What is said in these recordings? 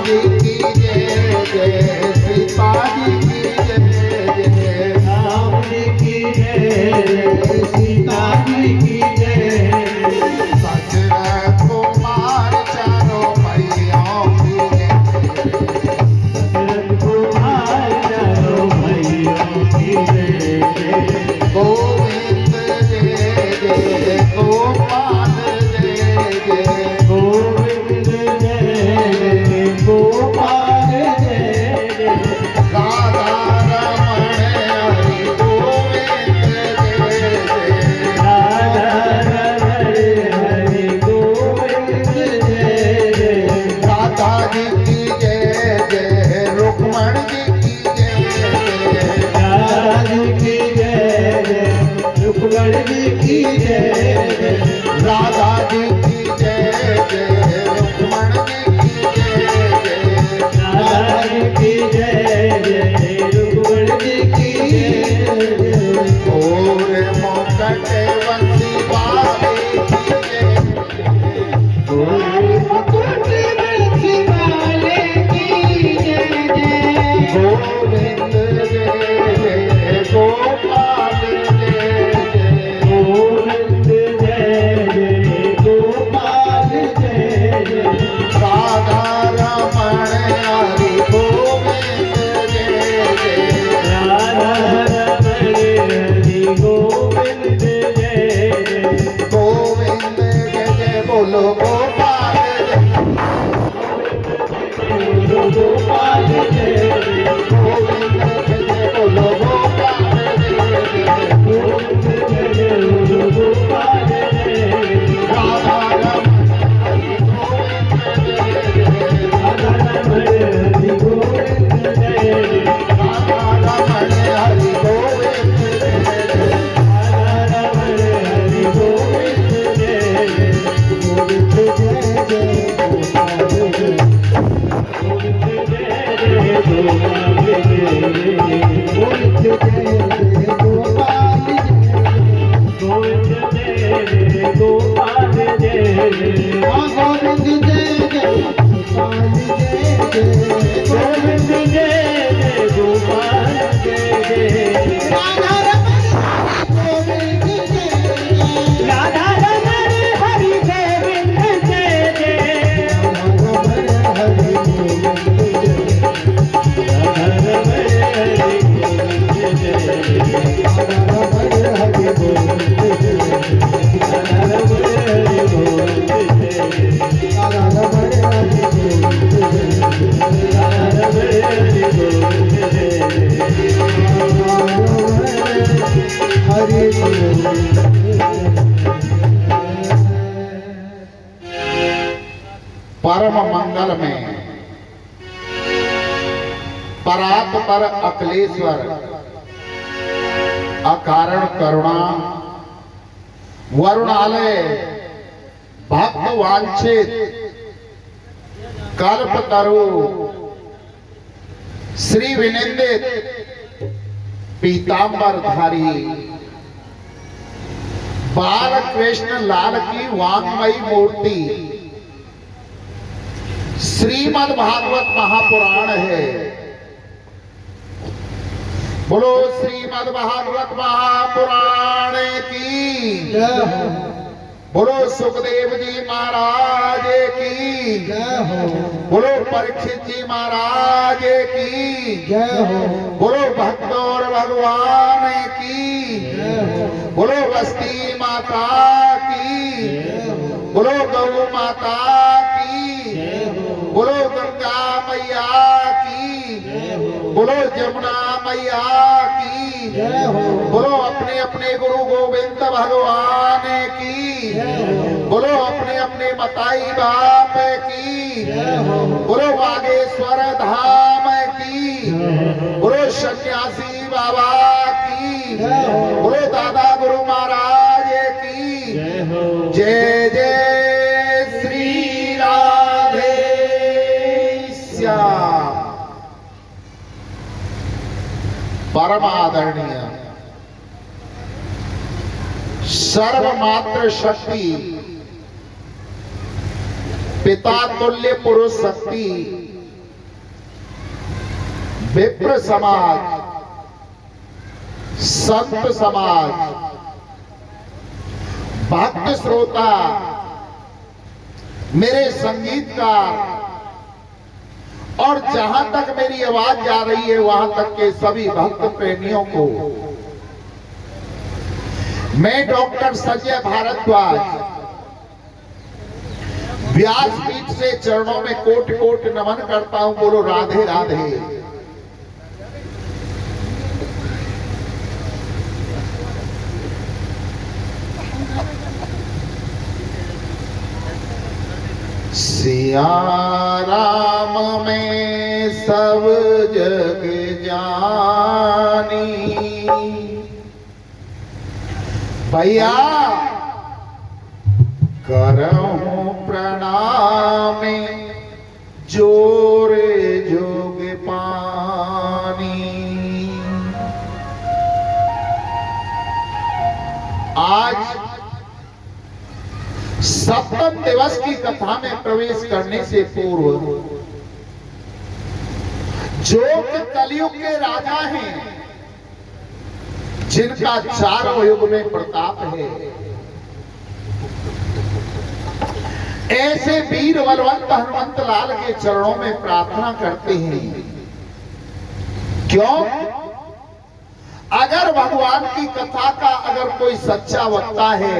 जी की जय जय सीता जी की जय जय राम जी की जय सीता जी की जय दशरथ कुमार चारों भाइयों की जय दशरथ कुमार चारों भाइयों की जय गोविंद जय जय गोपाल जय जय गोविंद जय गोपाल जय राधा रमण हरि गोविंद जय जय राधा रमण हरि गोविंद जय राधा जी की जय जय रुक्मण जी की जय जय राधा जी की जय रुक्मण जी की जय राधा जी की जय जय रुक्मण जी की जय जय राधा जी की जय रुक्मण जी की जय और मोकट वंशी वाले की जय गोरी मुकुट बंसी वाले की जय जय गोविंद जय जय गोपाल जय जय गोविंद जय गोपाल जय राधा रमण हरि गोविंद जय जय राधा रमण हरि गोविंद जय गोविंद जय जय बोलो गोपाल जय गोपाल जय गोविंद जय जय बोलो गोपाल जय गोविंद जय गोपाल जय राधा रमण हरि गोविंद जय जय राधा रमण हरि गोविंद जय राधा रमण हरि गोविंद जय गोविंद जय जय गोविंद जय गोपाल गोविंद जय गोपाल गोविंद जय गोपाल जय गोविंद जय गोपाल जय गोविंद जय गोपाल जय राधा रमण गोविंद जय राधा रमण हरि गोविंद जय जय राधा रमण हरि गोविंद जय राधा रमण हरि गोविंद जय राधा रमण हरि गोविंद जय राधा रमण हरि गोविंद जय राधा रमण हरि गोविंद जय हरि गोविंद परम मंगल में परात पर अखिलेश्वर अकारण करुणा वरुणालय भक्त वांछित कल्प तरु श्री विनिंदित पीतांबर धारी बाल कृष्ण लाल की वांगमयी मूर्ति श्रीमद् भागवत महापुराण है। बोलो श्रीमद् भागवत महापुराण की जय हो बोलो सुखदेव जी महाराज की जय हो बोलो परीक्षित जी महाराज की जय हो बोलो भक्त और भगवान की जय हो बोलो बस्ती माता की जय हो बोलो गौ माता की जय हो बोलो गंगा मैया की जय हो बोलो जमुना मैया की जय हो बोलो अपने अपने गुरु गोविंद भगवान की जय हो बोलो अपने अपने मताई बाप की जय हो बोलो बागेश्वर धाम की बोलो सन्यासी बाबा की जय हो बोलो दादा गुरु महाराज की जय हो जय जय श्री राधे श्याम। परम आदरणीय सर्वमात्र शक्ति पिता तुल्य पुरुष शक्ति विप्र समाज, संत समाज, भक्त श्रोता, मेरे संगीतकार और जहां तक मेरी आवाज जा रही है वहां तक के सभी भक्त प्रेमियों को मैं डॉक्टर संजय भारद्वाज व्यासपीठ से चरणों में कोट कोट नमन करता हूं। बोलो राधे राधे। सिया राम में सब जग जानी, भैया करहूं प्रणाम जोरे जोग पानी। आज सप्तम दिवस की कथा में प्रवेश करने से पूर्व जो कलयुग के राजा हैं, जिनका चारों युग में प्रताप है, ऐसे वीर बलवंत हनुमंत लाल के चरणों में प्रार्थना करते हैं। क्यों? अगर भगवान की कथा का अगर कोई सच्चा वक्ता है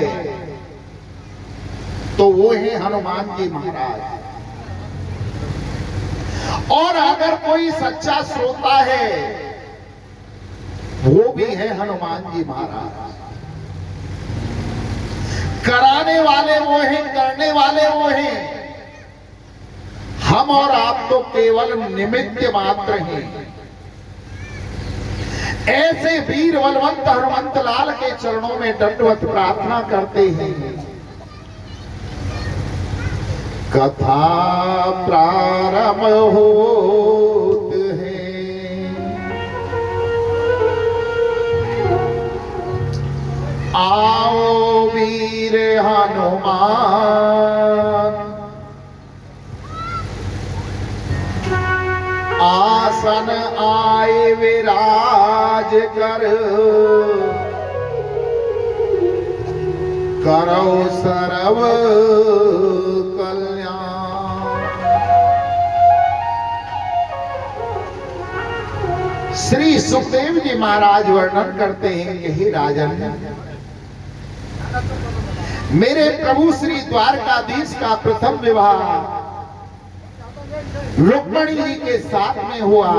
तो वो है हनुमान जी महाराज, और अगर कोई सच्चा श्रोता है वो भी है हनुमान जी महाराज। कराने वाले वो हैं, करने वाले वो हैं, हम और आप तो केवल निमित्त मात्र हैं। ऐसे वीर बलवंत हनुमंत लाल के चरणों में दंडवत प्रार्थना करते हैं। कथा प्रारंभ होत है, आओ वीर हनुमान, आसन आए विराज कर, करो सर्व श्री सुखदेव जी महाराज वर्णन करते हैं कि हे राजन, मेरे प्रभु श्री द्वारकाधीश का प्रथम विवाह रुक्मणी जी के साथ में हुआ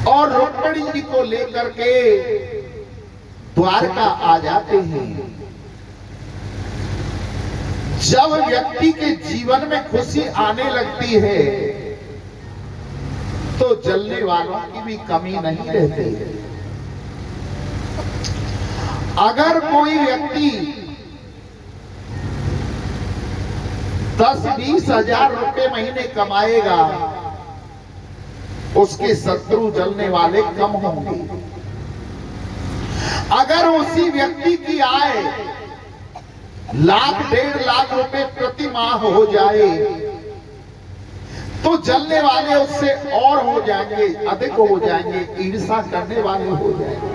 और रुक्मणी जी को लेकर के द्वारका आ जाते हैं। जब व्यक्ति के जीवन में खुशी आने लगती है तो जलने वालों की भी कमी नहीं रहती है। अगर कोई व्यक्ति 10-20 हजार रुपए महीने कमाएगा, उसके शत्रु जलने वाले कम होंगे। अगर उसी व्यक्ति की आय 1,00,000-1.5 लाख रुपए प्रति माह हो जाए तो जलने वाले उससे और हो जाएंगे, अधिक हो जाएंगे, ईर्ष्या करने वाले हो जाएंगे।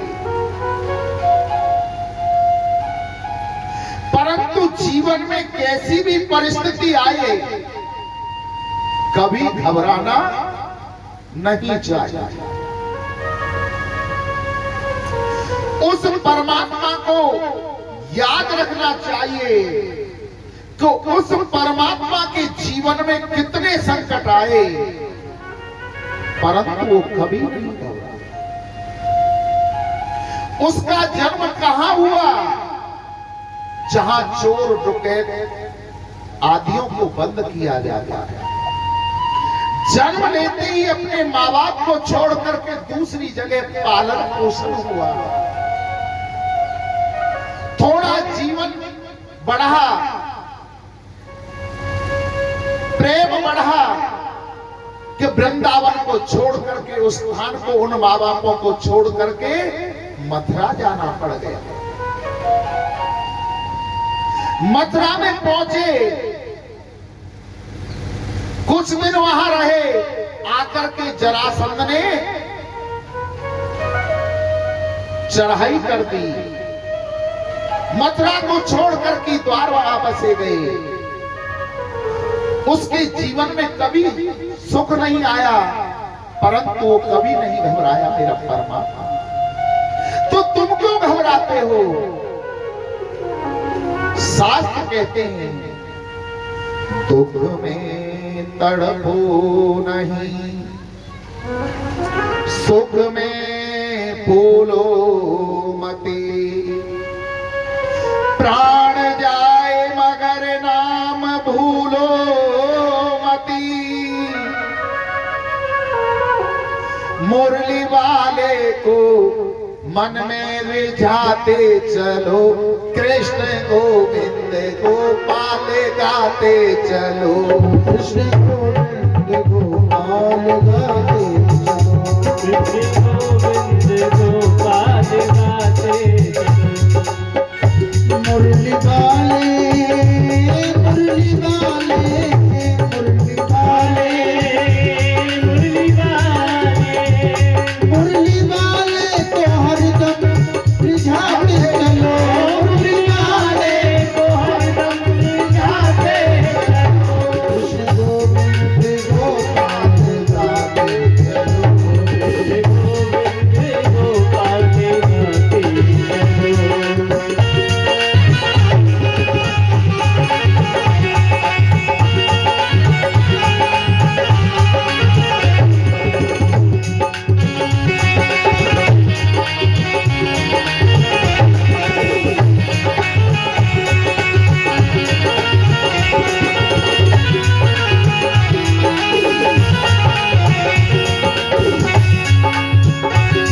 परंतु जीवन में कैसी भी परिस्थिति आए, कभी घबराना नहीं चाहिए। उस परमात्मा को याद रखना चाहिए तो उस परमात्मा के जीवन में कितने संकट आए, परंतु वो कभी नहीं घबरा। उसका जन्म कहां हुआ? जहां चोर डकैत आदियों को बंद किया जाता है। जन्म लेते ही अपने माँ बाप को छोड़ करके दूसरी जगह पालन पोषण हुआ। थोड़ा जीवन बढ़ा, प्रेम बढ़ा कि वृंदावन को छोड़ करके, उस स्थान को, उन माँ बापों को छोड़ करके मथुरा जाना पड़ गया। मथुरा में पहुंचे, कुछ दिन वहां रहे, आकर के जरासंध ने चढ़ाई कर दी, मथुरा को छोड़कर के द्वारका बसे गए। उसके जीवन में कभी सुख नहीं आया, परंतु वो कभी नहीं घबराया मेरा परमात्मा। तो तुम क्यों घबराते हो? शास्त्र कहते हैं दुख में तड़पो नहीं, सुख में फूलो मती, प्राण जाए मगर नाम भूलो मती, मुरली वाले को मन में रिझाते चलो, कृष्ण गोविंद गोपाल गाते चलो, कृष्ण गोविंद गोपाल गाते चलो, कृष्ण गोविंद गोपाल गाते चलो। मुरली वाले मुरली वाले मुरली वाले मुरली वाले मुरली वाले को हरदम रिझाते चलो, मुरली वाले को हरदम रिझाते चलो, कृष्ण गोविंद गोपाल गाते चलो, कृष्ण गोविंद गोपाल गाते चलो।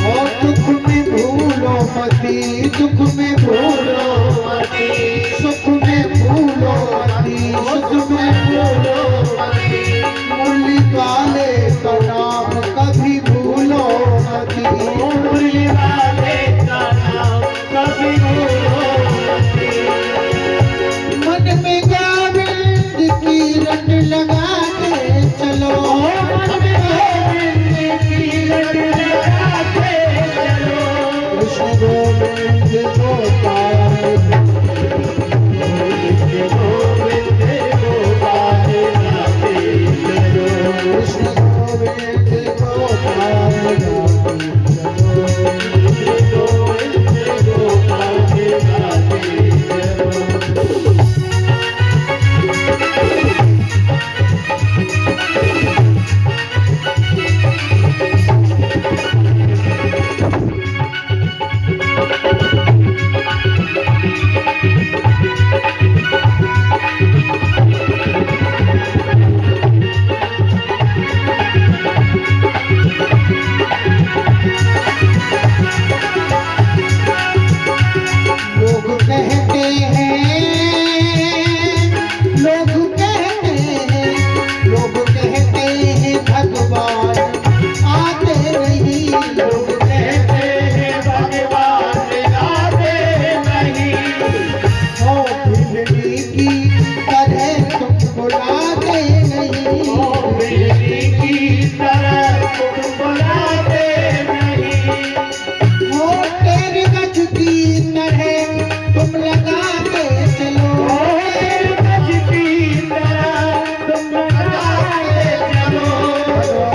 और दुख में भूलो मती, दुख में भूलो मती, सुख में भूलो मती, सुख में भूलो मती, मुरली वाले का नाम कभी भूलो मती, मुरली वाले का नाम कभी भूलो मती, मन में गोविंद की रट लगा के चलो, मन में गोविंद की रट लगाते चलो, कृष्ण गोविंद गोपाल कृष्ण गोविंद गोपाल गाते चलो, कृष्ण गोविंद गोपाल गाते चलो, कृष्ण गोविंद गोपाल गाते चलो। लोग कहते हैं, लोग कहते हैं, लोग कहते हैं भगवान आते नहीं, लोग कहते हैं भगवान आते नहीं, हो बिजली की तरह तुम बुलाते नहीं, बिजली की तरह तुम बुलाते नहीं, हो तेरे गज की तरह तुम लगाते चलो, गज की तरह तुम लगाते चलो,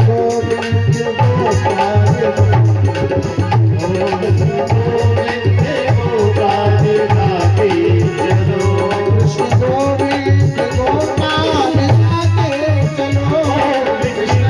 गोविंद गोपाल गोविंद गोपाल गाते चलो, कृष्ण गोविंद गोपाल गाते चलो, कृष्ण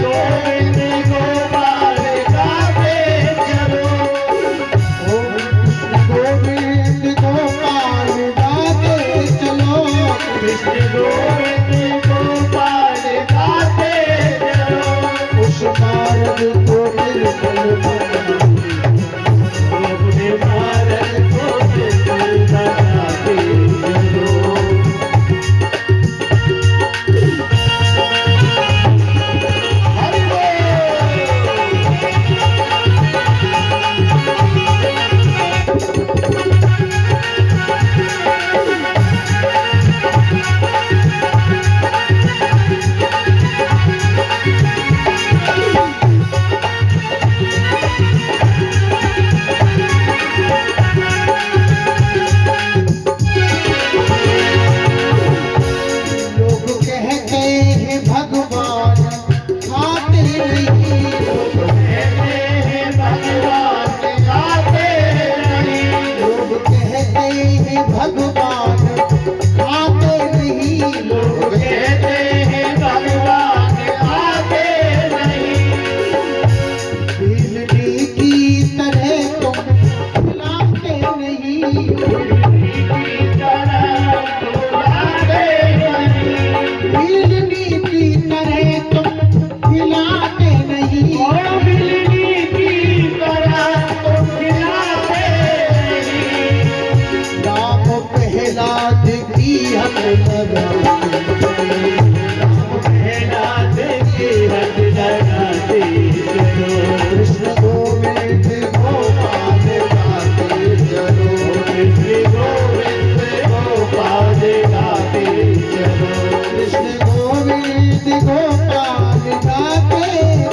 गोपाल गाके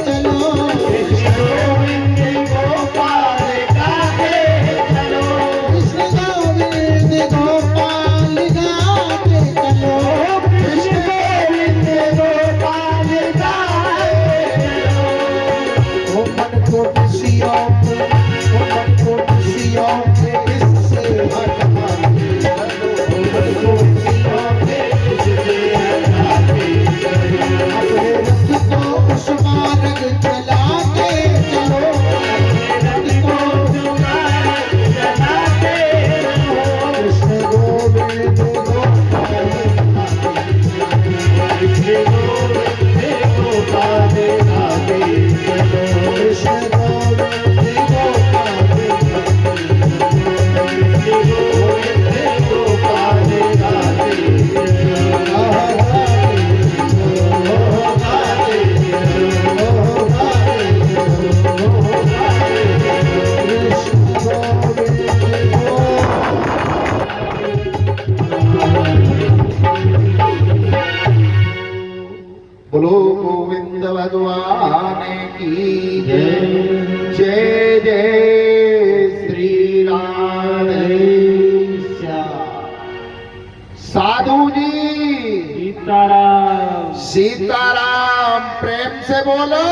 चलो कृष्ण गोविंद गोपाल गाके चलो कृष्ण गोविंद गोपाल गाके चलो कृष्ण गोविंद गोपाल गाके चलो ओ मन को खुशियों पे ओ मन को खुशियों पे इससे हटवा चलो ओ मन को खुशियों पे इससे हटाके चलो अपने रथ को उस मार्ग चला के चलो रथ को तुम्हारा चलाते रहो कृष्ण गोविंद गोपाल कृष्ण गोविंद गोपाल गाके चलो कृष्ण गोविंद गोपाल गोपाल गाके चलो बोलो गोविंद भगवान की जय जय श्री राधे श्याम। साधु जी सीताराम सीताराम प्रेम से बोलो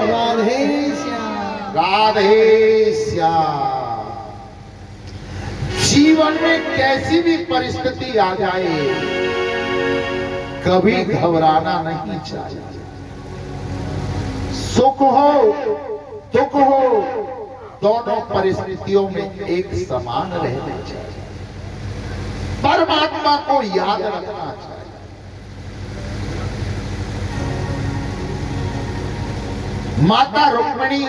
राधे श्याम राधे श्याम। जीवन में कैसी भी परिस्थिति आ जाए कभी घबराना नहीं चाहिए। सुख हो दुख हो दोनों परिस्थितियों में एक समान रहना चाहिए। परमात्मा को याद रखना चाहिए। माता रुक्मिणी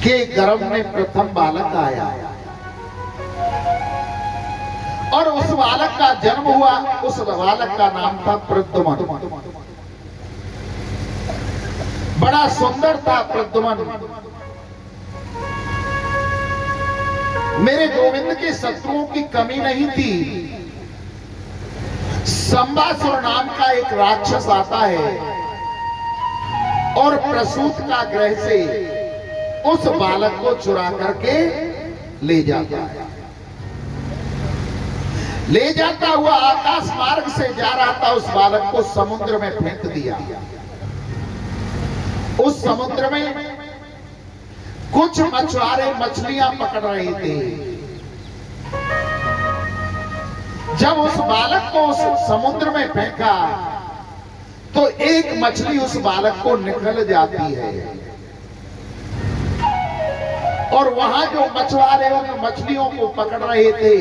के गर्भ में प्रथम बालक आया और उस बालक का जन्म हुआ। उस बालक का नाम था प्रद्युमन। बड़ा सुंदर था प्रद्युमन। मेरे गोविंद के शत्रुओं की कमी नहीं थी। संबासुर नाम का एक राक्षस आता है और प्रसूत का ग्रह से उस बालक को चुरा करके ले जाता है। ले जाता हुआ आकाश मार्ग से जा रहा था। उस बालक को समुद्र में फेंक दिया। उस समुद्र में कुछ मछुआरे मछलियां पकड़ रहे थे। जब उस बालक को उस समुद्र में फेंका तो एक मछली उस बालक को निकल जाती है और वहां जो मछुआरे उन मछलियों को पकड़ रहे थे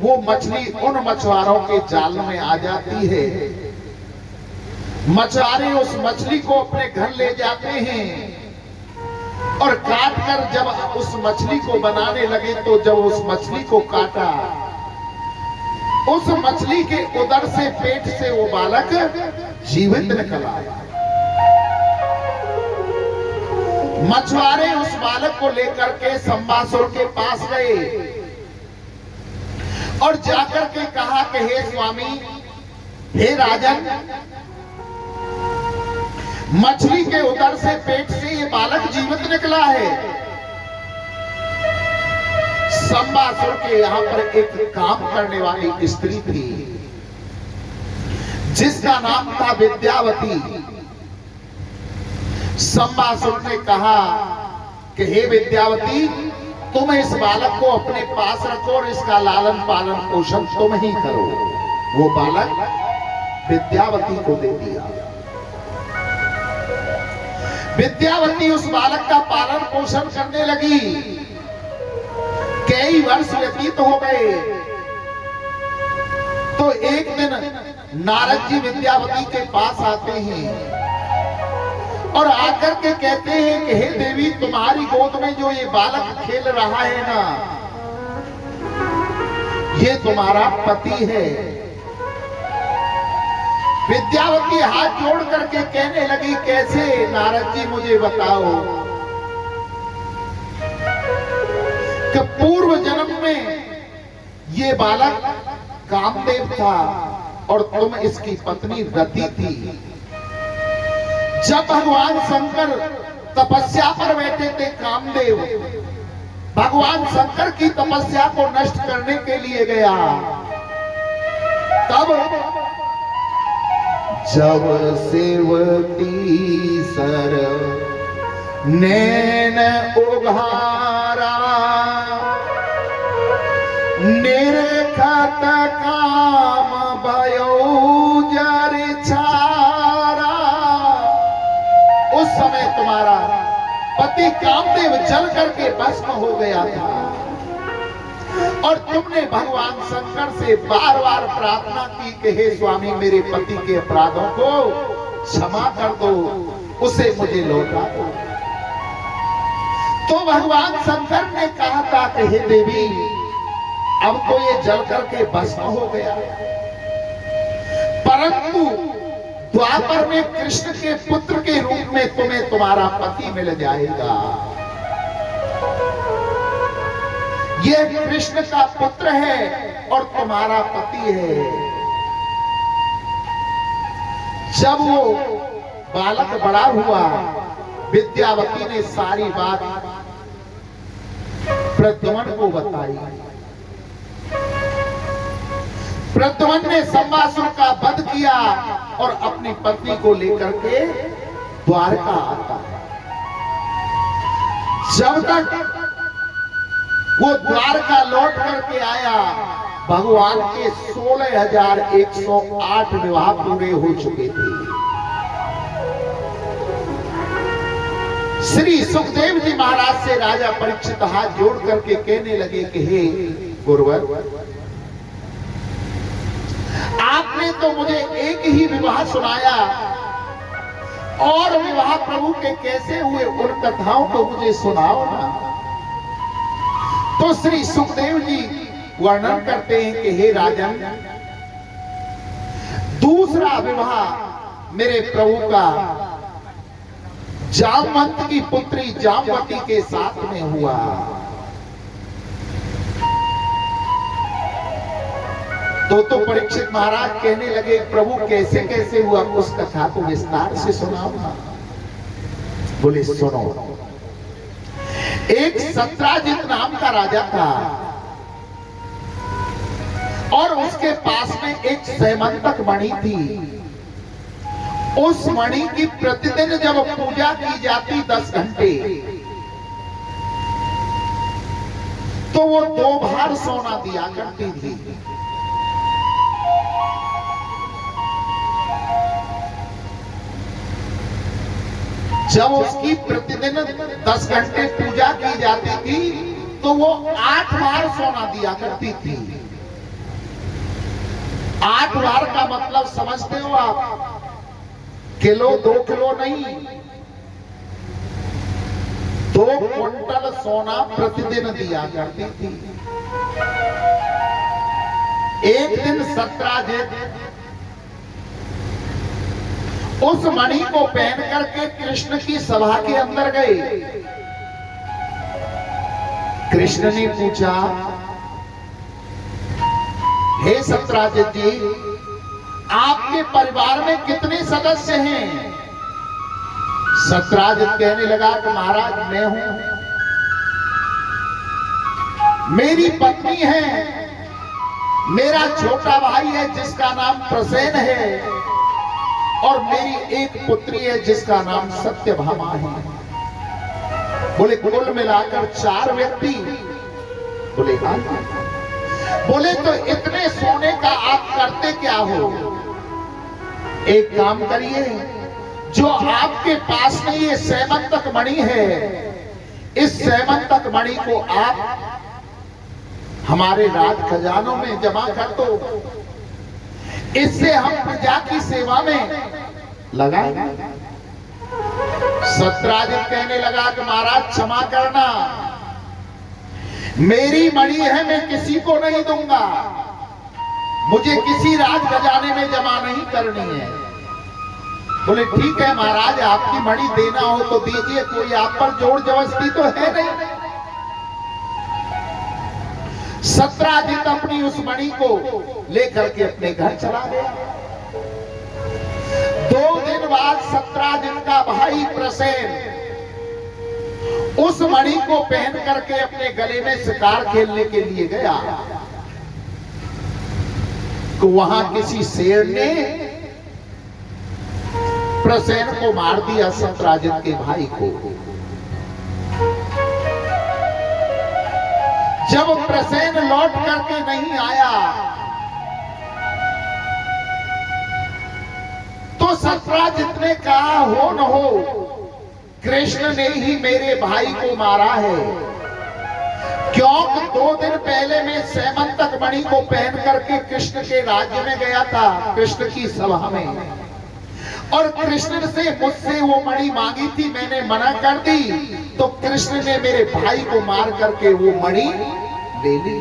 वो मछली उन मछुआरों के जाल में आ जाती है। मछुआरे उस मछली को अपने घर ले जाते हैं और काट कर जब उस मछली को बनाने लगे तो जब उस मछली को काटा उस मछली के उदर से पेट से वो बालक जीवित निकल आया। मछुआरे उस बालक को लेकर के संबासुर के पास गए और जाकर के कहा कि हे स्वामी हे राजन मछली के उदर से पेट से ये बालक जीवित निकला है। संबासुर के यहां पर एक काम करने वाली स्त्री थी जिसका नाम था विद्यावती। संबासुर ने कहा कि हे विद्यावती तुम इस बालक को अपने पास रखो और इसका लालन पालन पोषण तुम ही करो। वो बालक विद्यावती को दे दिया। विद्यावती उस बालक का पालन पोषण करने लगी। कई वर्ष व्यतीत हो गए तो एक दिन नारद जी विद्यावती के पास आते हैं और आकर के कहते हैं कि हे देवी तुम्हारी गोद में जो ये बालक खेल रहा है ना ये तुम्हारा पति है। विद्यावती हाथ जोड़ करके कहने लगी कैसे नारद जी मुझे बताओ कि पूर्व जन्म में ये बालक कामदेव था और तुम इसकी पत्नी रति थी। जब भगवान शंकर तपस्या पर बैठे थे, कामदेव भगवान शंकर की तपस्या को नष्ट करने के लिए गया, तब जब सेवती सर नैन उघारा, निर्खत काम भयो जर छारा। उस समय तुम्हारा पति कामदेव जल करके भस्म हो गया था और तुमने भगवान शंकर से बार बार प्रार्थना की कि हे स्वामी, मेरे पति के अपराधों को क्षमा कर दो, उसे मुझे लौटा दो। तो भगवान शंकर ने कहा था कि हे देवी, अब तो ये जल करके भस्म हो गया, परंतु द्वापर में कृष्ण के पुत्र के रूप में तुम्हें तुम्हारा पति मिल जाएगा। यह कृष्ण का पुत्र है और तुम्हारा पति है। जब वो बालक बड़ा हुआ, विद्यावती ने सारी बात प्रद्युम्न को बताई। प्रद्युम्न ने संवासुर का वध किया और अपनी पत्नी को लेकर के द्वारका आता है। जब तक वो द्वारका लौट करके आया, भगवान के 16,108 विवाह पूरे हो चुके थे। श्री सुखदेव जी महाराज से राजा परीक्षित हाथ जोड़ करके कहने लगे कि हे गुरुवर, आपने तो मुझे एक ही विवाह सुनाया और विवाह प्रभु के कैसे हुए उन कथाओं को मुझे सुनाओ ना। तो श्री सुखदेव जी वर्णन करते हैं कि हे राजन, दूसरा विवाह मेरे प्रभु का जामवंत की पुत्री जामवती के साथ में हुआ। तो परीक्षित महाराज कहने लगे, प्रभु कैसे कैसे हुआ, उस कथा को विस्तार से सुनाओ। बोले सुनो। एक सत्राजित नाम का राजा था और उसके पास में एक सैमंतक मणि थी। उस मणि की प्रतिदिन जब पूजा की जाती 10 घंटे, तो वो 2 भार सोना दिया करती थी। जब उसकी प्रतिदिन 10 घंटे पूजा की जाती थी, तो वो 8 बार सोना दिया करती थी। 8 बार का मतलब समझते हो आप? किलो 2 किलो नहीं, 2 क्विंटल सोना प्रतिदिन दिया करती थी। एक दिन सत्राजित उस मणि को पहन करके कृष्ण की सभा के अंदर गए। कृष्ण ने पूछा, हे सत्राजित जी, आपके परिवार में कितने सदस्य हैं? सत्राजित कहने लगा कि महाराज, मैं हूं, मेरी पत्नी है, मेरा छोटा भाई है जिसका नाम प्रसेन है, और मेरी एक पुत्री है जिसका नाम सत्यभामा है। बोले कुल मिलाकर 4 व्यक्ति। बोले हाँ। बोले तो इतने सोने का आप करते क्या हो? एक काम करिए, जो आपके पास में ये सैमंतक मणि है, इस सैमंतक मणि को आप हमारे राज खजानों में जमा कर दो, इससे हम प्रजा की सेवा में लगाएंगे। सत्राजित कहने लगा कि महाराज क्षमा करना, मेरी मणि है, मैं किसी को नहीं दूंगा, मुझे किसी राज खजाने में जमा नहीं करनी है। बोले ठीक है महाराज, आपकी मणि देना हो तो दीजिए, कोई आप पर जोर जबरदस्ती तो है नहीं। सत्राजित अपनी उस मणि को लेकर के अपने घर चला गया। 2 दिन बाद सत्राजित का भाई प्रसेन उस मणि को पहन करके अपने गले में शिकार खेलने के लिए गया, तो वहां किसी शेर ने प्रसेन को मार दिया, सत्राजित के भाई को। जब प्रसेन लौट करके नहीं आया तो सत्राजित ने कहा, हो न हो कृष्ण ने ही मेरे भाई को मारा है, क्योंकि 2 दिन पहले मैं सैमंतक मणि को पहन करके कृष्ण के राज्य में गया था, कृष्ण की सभा में, और कृष्ण से मुझसे वो मणि मांगी थी, मैंने मना कर दी, तो कृष्ण ने मेरे भाई को मार करके वो मणि ले ली।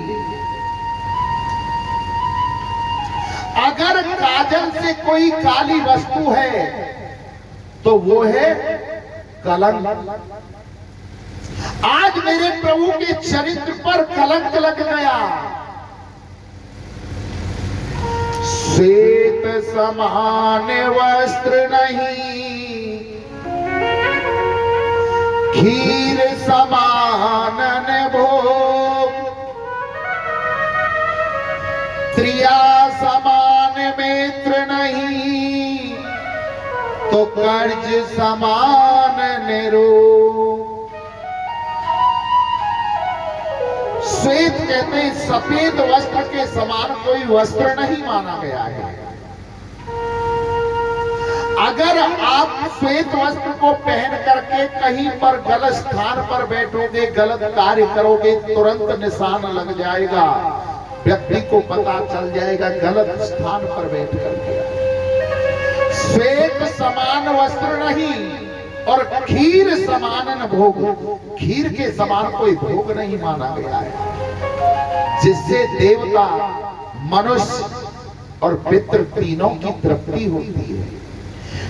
अगर काजल से कोई काली वस्तु है तो वो है कलंक। आज मेरे प्रभु के चरित्र पर कलंक लग गया। श्वेत समान वस्त्र नहीं, खीर समान न भोग, त्रिया समान मित्र नहीं, तो कर्ज समान निरोग। श्वेत कहते हैं सफेद वस्त्र के समान कोई वस्त्र नहीं माना गया है। अगर आप श्वेत वस्त्र को पहन करके कहीं पर गलत स्थान पर बैठोगे, गलत कार्य करोगे, तुरंत निशान लग जाएगा, व्यक्ति को पता चल जाएगा गलत स्थान पर बैठ करके। श्वेत समान वस्त्र नहीं और खीर समान न भोग, खीर के समान कोई भोग नहीं माना गया है, जिससे देवता, मनुष्य और पितृ तीनों की तृप्ति होती है।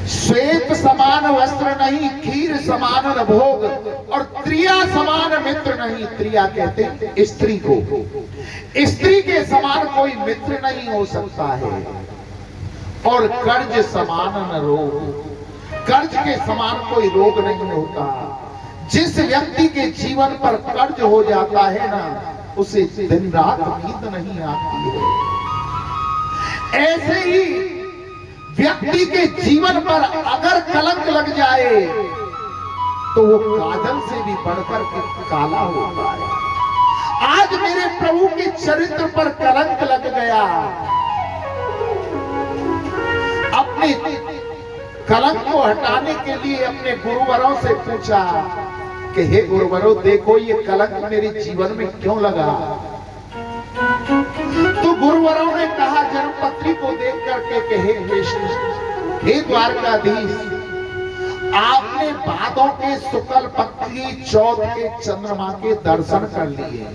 श्वेत समान वस्त्र नहीं, खीर समान न भोग, और त्रिया समान मित्र नहीं। त्रिया कहते हैं स्त्री को, स्त्री के समान कोई मित्र नहीं हो सकता है। और कर्ज समान न रोग, कर्ज के समान कोई रोग नहीं होता। जिस व्यक्ति के जीवन पर कर्ज हो जाता है ना, उसे दिन रात नींद नहीं आती है। ऐसे ही व्यक्ति के जीवन पर अगर कलंक लग जाए तो वो काजल से भी बढ़कर के काला होता है। आज मेरे प्रभु के चरित्र पर कलंक लग गया। अपने कलंक को हटाने के लिए अपने गुरुवरों से पूछा कि हे गुरुवरों, देखो ये कलंक मेरे जीवन में क्यों लगा। तो गुरुवरों ने कहा जन्मपत्री को देख करके कि हे कृष्ण, हे द्वारकाधीश, आपने भादों के शुक्ल पक्ष की चौथ के चंद्रमा के दर्शन कर लिए।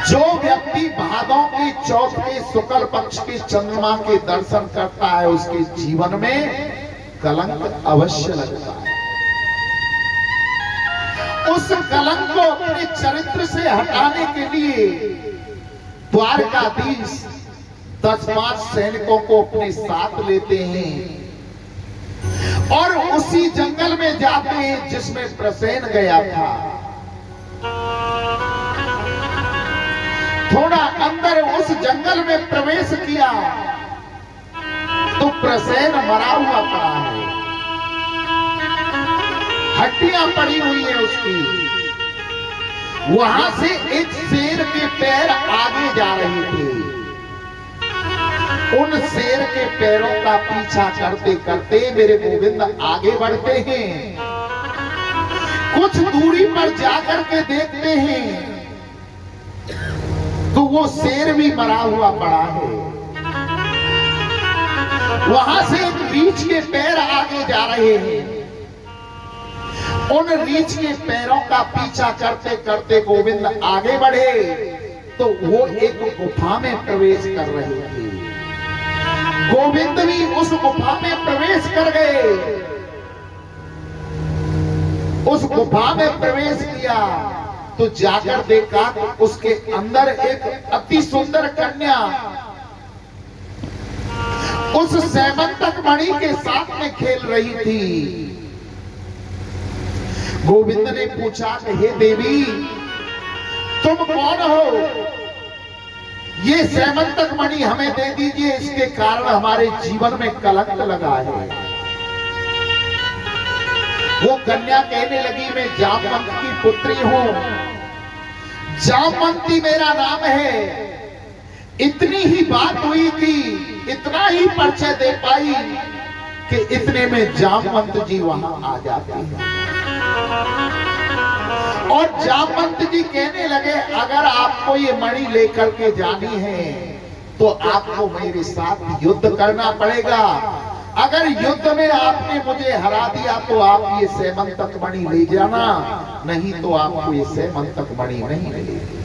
जो व्यक्ति भादों की चौथ के शुक्ल पक्ष के चंद्रमा के दर्शन करता है, उसके जीवन में कलंक अवश्य लगता है। उस कलंक को अपने चरित्र से हटाने के लिए द्वारकाधीश 10-5 सैनिकों को अपने साथ लेते हैं और उसी जंगल में जाते हैं जिसमें प्रसेन गया था। थोड़ा अंदर उस जंगल में प्रवेश किया तो प्रसेन मरा हुआ पड़ा है, हड्डियां पड़ी हुई है उसकी। वहां से एक शेर के पैर आगे जा रहे थे। उन शेर के पैरों का पीछा करते करते मेरे गोविंद आगे बढ़ते हैं। कुछ दूरी पर जाकर के देखते हैं तो वो शेर भी मरा हुआ पड़ा है। वहां से एक रीछ के पैर आगे जा रहे हैं। उन रीछ के पैरों का पीछा करते करते गोविंद आगे बढ़े तो वो एक गुफा में प्रवेश कर रहे थे। गोविंद भी उस गुफा में प्रवेश कर गए। उस गुफा में प्रवेश किया तो जाकर देखा तो उसके अंदर एक अति सुंदर कन्या उस सैमंतक मणि के साथ में खेल रही थी। गोविंद ने पूछा कि हे देवी, तुम कौन हो? ये सैमंतक मणि हमें दे दीजिए, इसके कारण हमारे जीवन में कलंक लगा है। वो कन्या कहने लगी, मैं जामवंत की पुत्री हूं, जामवंती मेरा नाम है। इतनी ही बात हुई थी, इतना ही परिचय दे पाई कि इतने में जामवंत जी वहां आ जाते हैं और जामवंत जी कहने लगे, अगर आपको ये मणि लेकर के जानी है तो आपको मेरे साथ युद्ध करना पड़ेगा। अगर युद्ध में आपने मुझे हरा दिया तो आप ये सैमंतक मणि ले जाना, नहीं तो आपको ये सैमंतक मणि नहीं मिलेगी।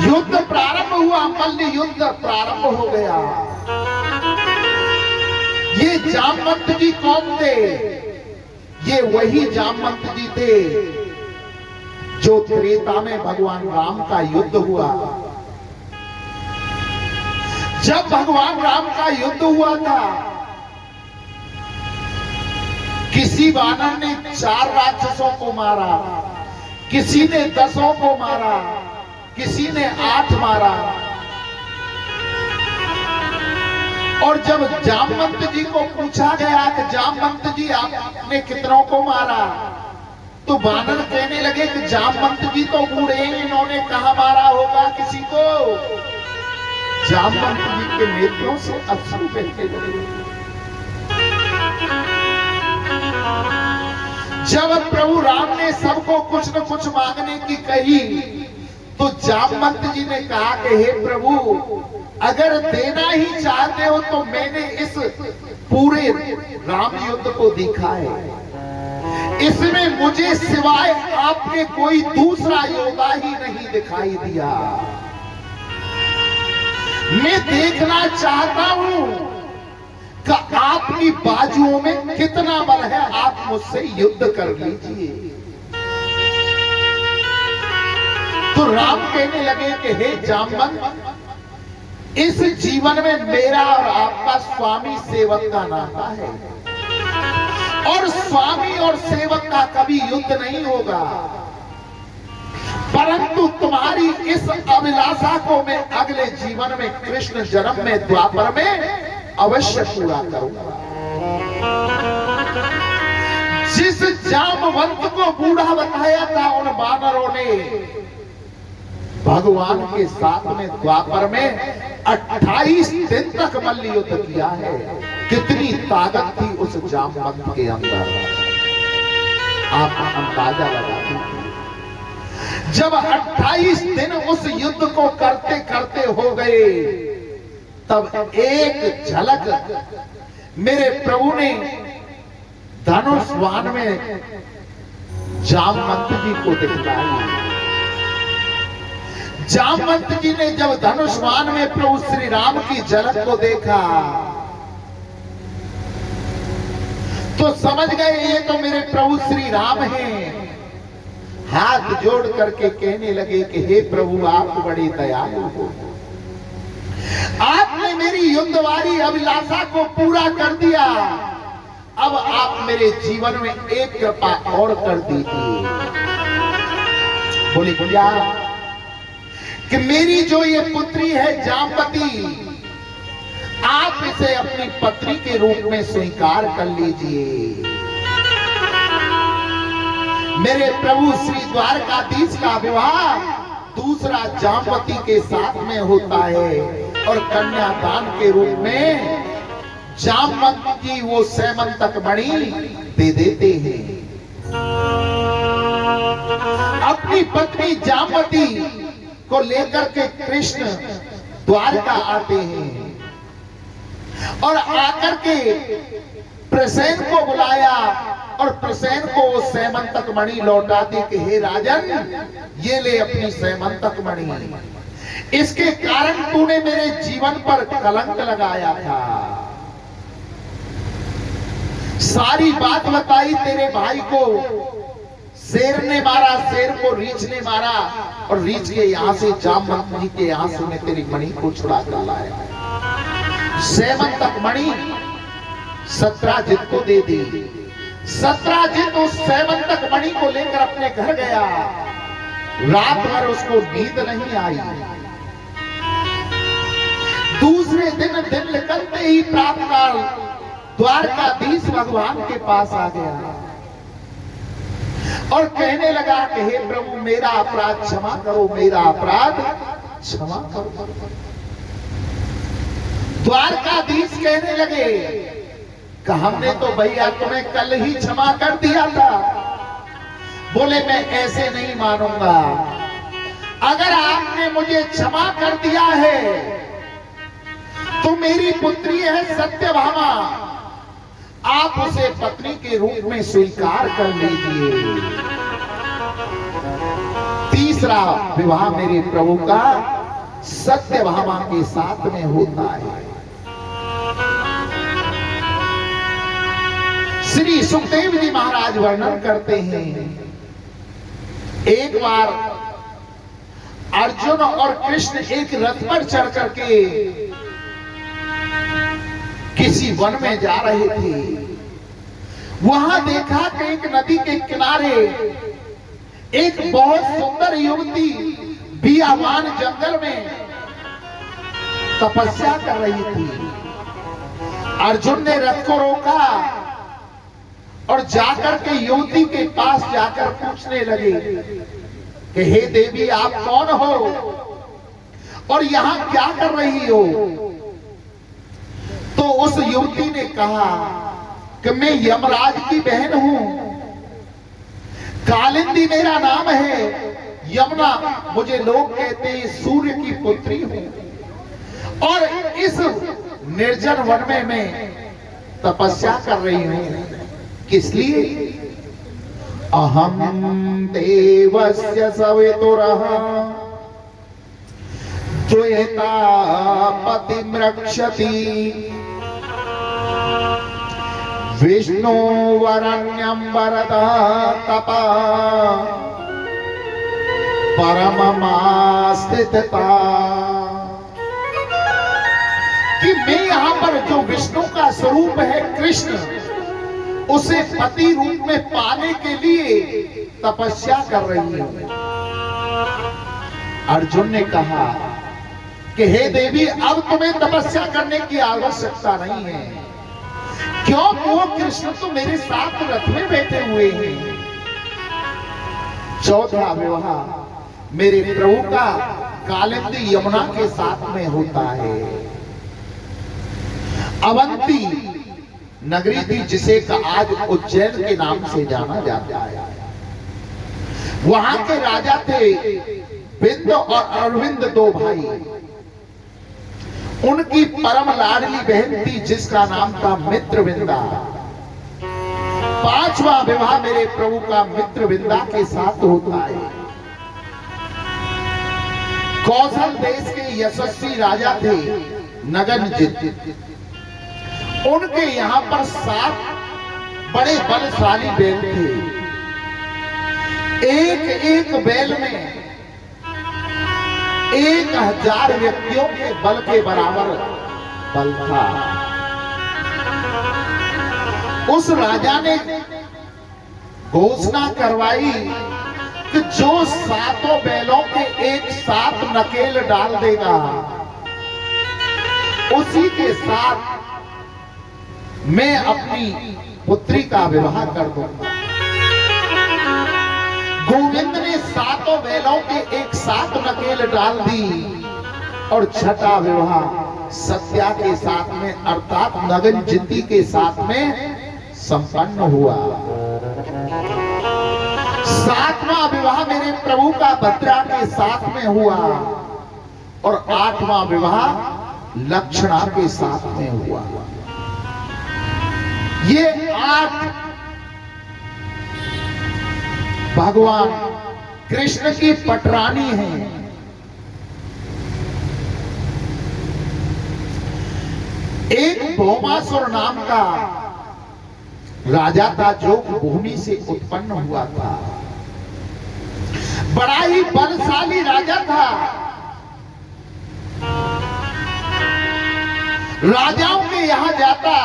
युद्ध प्रारंभ हुआ, मल्ल युद्ध प्रारंभ हो गया। ये जामवंत जी कौन थे? ये वही जामवंत जी थे जो त्रेता में भगवान राम का युद्ध हुआ। जब भगवान राम का युद्ध हुआ था, किसी वानर ने 4 राक्षसों को मारा, किसी ने 10 को मारा, किसी ने 8 मारा। और जब जामवंत जी को पूछा गया कि जामवंत जी आपने कितनों को मारा, तो वानर कहने लगे कि जामवंत जी तो बूढ़े हैं, इन्होंने कहां मारा होगा किसी को। जामवंत जी के नेत्रों से अश्रु बहने लगे। जब प्रभु राम ने सबको कुछ न कुछ मांगने की कही, तो जामवंत जी ने कहा कि हे प्रभु, अगर देना ही चाहते हो तो मैंने इस पूरे राम युद्ध को देखा है, इसमें मुझे सिवाय आपके कोई दूसरा योद्धा ही नहीं दिखाई दिया। मैं देखना चाहता हूं कि आपकी बाजुओं में कितना बल है, आप मुझसे युद्ध कर लीजिए। तो राम कहने लगे कि हे जामवंत, इस जीवन में मेरा और आपका स्वामी सेवक का नाता है और स्वामी और सेवक का कभी युद्ध नहीं होगा, परंतु तुम्हारी इस अभिलाषा को मैं अगले जीवन में कृष्ण जन्म में द्वापर में अवश्य पूरा करूंगा। जिस जामवंत को बूढ़ा बताया था उन वानरों ने भगवान के साथ में द्वापर में 28 दिन तक मल्ल युद्ध किया है। कितनी ताकत थी उस जामवंत के अंदर, आप अंदाजा लगा दीजिए। जब 28 दिन उस युद्ध को करते करते हो गए, तब एक झलक मेरे प्रभु ने धनुष बाण में जामवंत जी को दिखलाई। जामवंत जी ने जब धनुष बाण में प्रभु श्री राम की झलक को देखा तो समझ गए ये तो मेरे प्रभु श्री राम हैं। हाथ जोड़ करके कहने लगे कि हे प्रभु, आप बड़ी दयालु हो, आपने मेरी युद्धवारी अभिलाषा को पूरा कर दिया। अब आप मेरे जीवन में एक कृपा और कर दीजिए। बोली क्या? कि मेरी जो ये पुत्री है जामवती, आप इसे अपनी पत्नी के रूप में स्वीकार कर लीजिए। मेरे प्रभु श्री द्वारकाधीश का विवाह दूसरा जामवती के साथ में होता है और कन्यादान के रूप में जामवंत जी वो सैमंतक मणि दे देते हैं। अपनी पत्नी जामवती को लेकर के कृष्ण द्वारका आते हैं और आकर के प्रसेन को बुलाया और प्रसेन को वो सैमंतक मणि लौटा दी कि हे राजन, ये ले अपनी सैमंतक मणि, इसके कारण तूने मेरे जीवन पर कलंक लगाया था। सारी बात बताई तेरे भाई को। शेर ने मारा, शेर को रीछ ने मारा और रीछ के यहां से जामवंत के यहां से मैं तेरी मणि को छुड़ा कर लाया। सेमंतक मणि सत्राजित को दे दी। सत्राजित उस सेमंतक मणि को लेकर अपने घर गया। रात भर उसको नींद नहीं आई। दूसरे दिन निकलते ही प्रातःकाल द्वारकाधीश भगवान के पास आ गया और कहने लगा कि हे प्रभु, मेरा अपराध क्षमा करो, मेरा अपराध क्षमा करो। द्वारकाधीश कहने लगे कि हमने तो भैया तुम्हें कल ही क्षमा कर दिया था। बोले मैं ऐसे नहीं मानूंगा। अगर आपने मुझे क्षमा कर दिया है तो मेरी पुत्री है सत्यभामा, आप उसे पत्नी के रूप में स्वीकार कर लीजिए। तीसरा विवाह मेरे प्रभु का सत्यभामा के साथ में होता है। श्री सुखदेव जी महाराज वर्णन करते हैं, एक बार अर्जुन और कृष्ण एक रथ पर चढ़ करके किसी वन में जा रहे थे। वहां देखा कि एक नदी के किनारे एक बहुत सुंदर युवती बियाबान जंगल में तपस्या कर रही थी। अर्जुन ने रथ को रोका और जाकर के युवती के पास जाकर पूछने लगे कि हे देवी, आप कौन हो और यहां क्या कर रही हो? तो उस युवती ने कहा कि मैं यमराज की बहन हूं, कालिंदी मेरा नाम है, यमुना मुझे लोग कहते हैं सूर्य की पुत्री हूं और इस निर्जन वन में मैं तपस्या कर रही हूं। किस लिए? अहम देवस्य सवितुरः द्वैता पतिं रक्षति विष्णु वरण्यं वरदा तपा परममास्थितता। कि मैं यहां पर जो विष्णु का स्वरूप है कृष्ण, उसे पति रूप में पाने के लिए तपस्या कर रही हूं। अर्जुन ने कहा कि हे देवी, अब तुम्हें तपस्या करने की आवश्यकता नहीं है, क्यों? वो कृष्ण तो मेरे साथ रथ में बैठे हुए हैं। चौथा विवाह मेरे प्रभु का कालिंदी यमुना के साथ में होता है। अवंती नगरी थी जिसे आज उज्जैन के नाम से जाना जाता है। वहां के राजा थे बिंद और अरविंद, दो भाई। उनकी परम लाडली बहन थी जिसका नाम था मित्रविंदा। पांचवा विवाह मेरे प्रभु का मित्रविंदा के साथ होता है। कौशल देश के यशस्वी राजा थे नगनजित। उनके यहां पर 7 बड़े बलशाली बैल थे। एक एक बैल में 1000 व्यक्तियों के बल के बराबर बल था। उस राजा ने घोषणा करवाई कि जो 7 बैलों के एक साथ नकेल डाल देगा, उसी के साथ मैं अपनी पुत्री का विवाह कर दूंगा। गोविंद ने 7 बैलों के एक साथ नकेल डाल दी और छठा विवाह सत्या के साथ में अर्थात नगनजिती के साथ में संपन्न हुआ। 7वां विवाह मेरे प्रभु का भद्रा के साथ में हुआ और 8वां विवाह लक्षणा के साथ में हुआ। ये 8 भगवान कृष्ण की पटरानी हैं। एक भौमासुर नाम का राजा था जो भूमि से उत्पन्न हुआ था, बड़ा ही बलशाली राजा था। राजाओं के यहां जाता,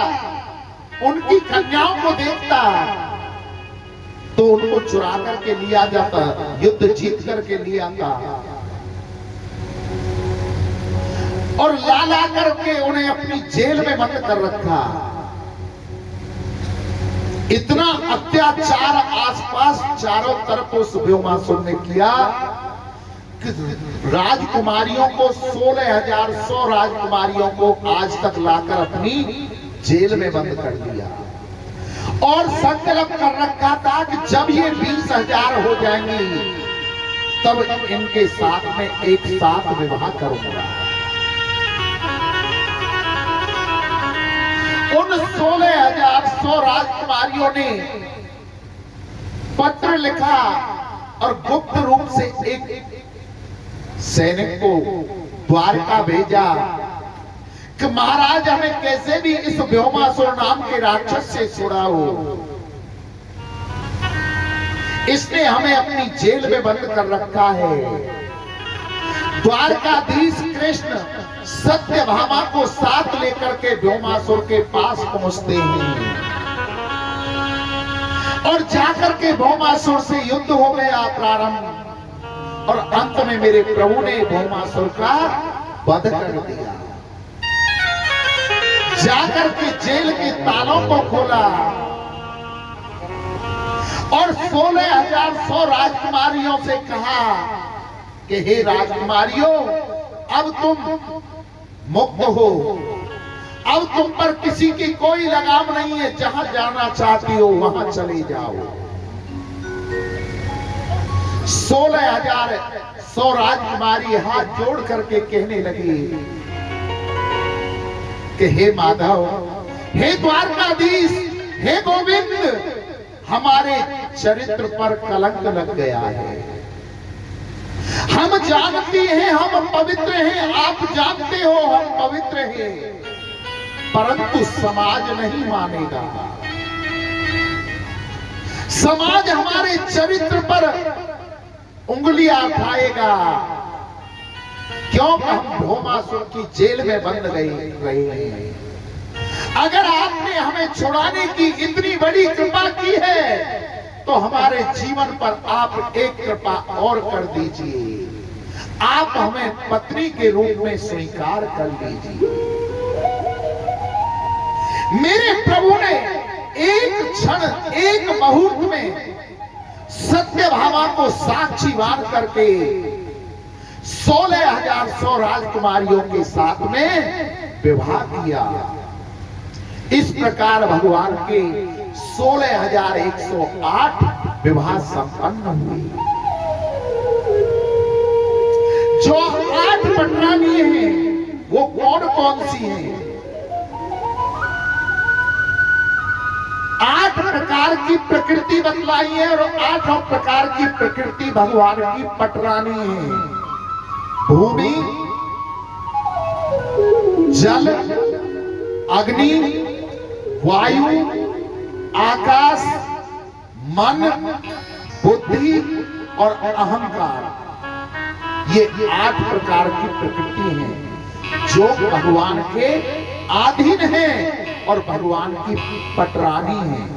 उनकी कन्याओं को देखता तो उनको चुरा करके लिया जाता, युद्ध जीत करके लिया आता और ला करके उन्हें अपनी जेल में बंद कर रखा। इतना अत्याचार आसपास चारों तरफ उस व्योमासुर ने किया कि राजकुमारियों को 16,100 राजकुमारियों को आज तक लाकर अपनी जेल में बंद कर दिया और संकल्प कर रखा था कि जब ये 20,000 हो जाएंगी तब इनके साथ में एक साथ विवाह करूंगा। उन 16,100 राजकुमारियों ने पत्र लिखा और गुप्त रूप से एक सैनिक को द्वारका भेजा कि महाराज हमें कैसे भी इस व्योमासुर नाम के राक्षस से छुड़ाओ, इसने हमें अपनी जेल में बंद कर रखा है। द्वारकाधीश कृष्ण सत्यभामा को साथ लेकर के व्योमासुर के पास पहुंचते हैं और जाकर के व्योमासुर से युद्ध हो गया प्रारंभ और अंत में मेरे प्रभु ने व्योमासुर का वध कर दिया। जाकर के जेल के तालों को खोला और 16,100 राजकुमारियों से कहा कि हे राजकुमारियों, अब तुम मुक्त हो, अब तुम पर किसी की कोई लगाम नहीं है, जहां जाना चाहती हो वहां चले जाओ। 16,100 राजकुमारी हाथ जोड़ करके कहने लगी कि हे माधव, हे द्वारकाधीश, हे गोविंद, हमारे चरित्र पर कलंक लग गया है। हम जानती हैं हम पवित्र हैं, आप जानते हो हम पवित्र हैं, परंतु समाज नहीं मानेगा। समाज हमारे चरित्र पर उंगलियां उठाएगा, क्योंकि हम भौमासुर की जेल में बंद रहे हैं। अगर आपने हमें छुड़ाने की इतनी बड़ी कृपा की है तो हमारे जीवन पर आप एक कृपा और कर दीजिए, आप हमें पत्नी के रूप में स्वीकार कर लीजिए। मेरे प्रभु ने एक क्षण, एक मुहूर्त में सत्यभामा को साक्षी मान करके 16,100 राजकुमारियों के साथ में विवाह किया। इस प्रकार भगवान के 16,108 विवाह संपन्न हुए। जो 8 पटरानी हैं वो कौन कौन सी हैं? 8 प्रकार की प्रकृति बतलाई है और 8 प्रकार की प्रकृति भगवान की पटरानी है। भूमि, जल, अग्नि, वायु, आकाश, मन, बुद्धि और अहंकार, ये 8 प्रकार की प्रकृति हैं जो भगवान के अधीन हैं और भगवान की पटरानी हैं।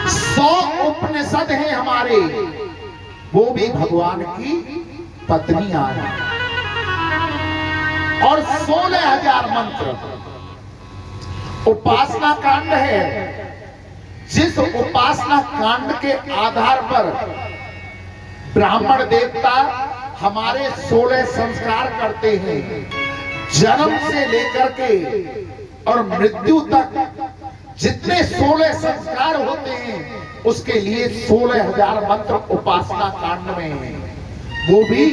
100 उपनिषद हैं हमारे, वो भी भगवान की पत्नियां हैं और 16,000 मंत्र। उपासना कांड है, जिस उपासना कांड के आधार पर ब्राह्मण देवता हमारे 16 संस्कार करते हैं, जन्म से लेकर के और मृत्यु तक जितने 16 संस्कार होते हैं उसके लिए 16,000 मंत्र उपासना कांड में हैं, वो भी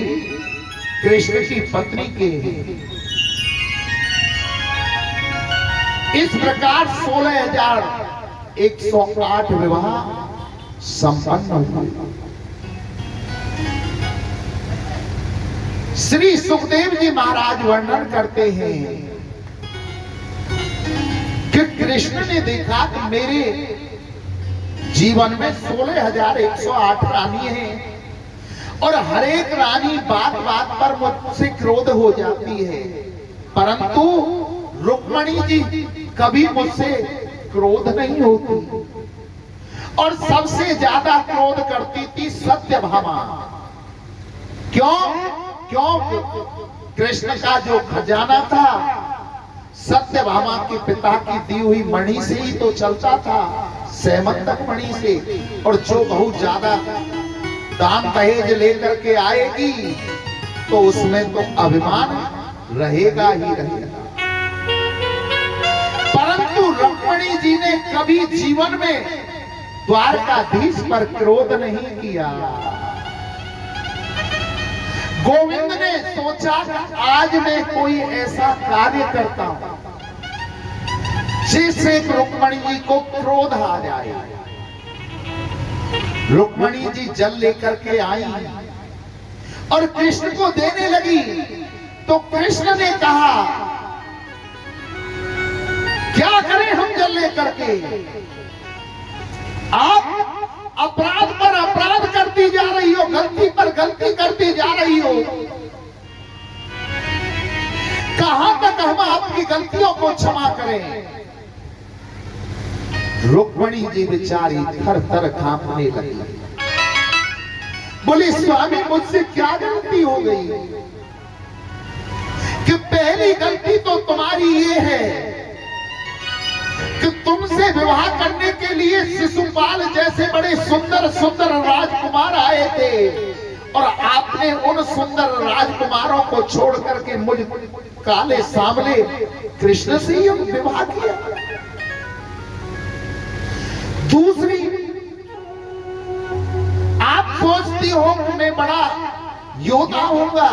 कृष्ण की पत्नी के हैं। इस प्रकार 16,108 विवाह संपन्न हुए। श्री सुखदेव जी महाराज वर्णन करते हैं कि कृष्ण ने देखा कि मेरे जीवन में 16,108 रानी हैं और हर एक रानी बात बात पर मुझसे क्रोध हो जाती है, परंतु रुक्मणी जी कभी मुझसे क्रोध नहीं होती और सबसे ज्यादा क्रोध करती थी सत्यभामा। क्यों? क्यों? कृष्ण का जो खजाना था सत्यभामा के पिता की दी हुई मणि से ही तो चलता था, सेमंतक मणि से, और जो बहुत ज्यादा दान दहेज लेकर के आएगी तो उसमें तो अभिमान रहेगा ही रहेगा। परंतु रुक्मिणी जी ने कभी जीवन में द्वारकाधीश पर क्रोध नहीं किया। गोविंद ने सोचा कि आज मैं कोई ऐसा कार्य करता हूं जिससे रुक्मिणी जी को क्रोध आ जाए। रुक्मिणी जी जल लेकर के आई और कृष्ण को देने लगी, तो कृष्ण ने कहा क्या करें हम जल लेकर के? आप अपराध पर अपराध करती जा रही हो, गलती पर गलती करती जा रही हो। कहां तक हम आपकी गलतियों को क्षमा करें? रुक्मिणी जी बेचारी थर थर कांपने लगी, बोली स्वामी मुझसे क्या गलती हो गई कि पहली गलती तो तुम्हारी ये है कि तुमसे विवाह करने के लिए शिशुपाल जैसे बड़े सुंदर सुंदर राजकुमार आए थे और आपने उन सुंदर राजकुमारों को छोड़ करके मुझ काले सांवले कृष्ण से ही विवाह किया। दूसरी, आप सोचती हो कि मैं बड़ा योद्धा होऊंगा,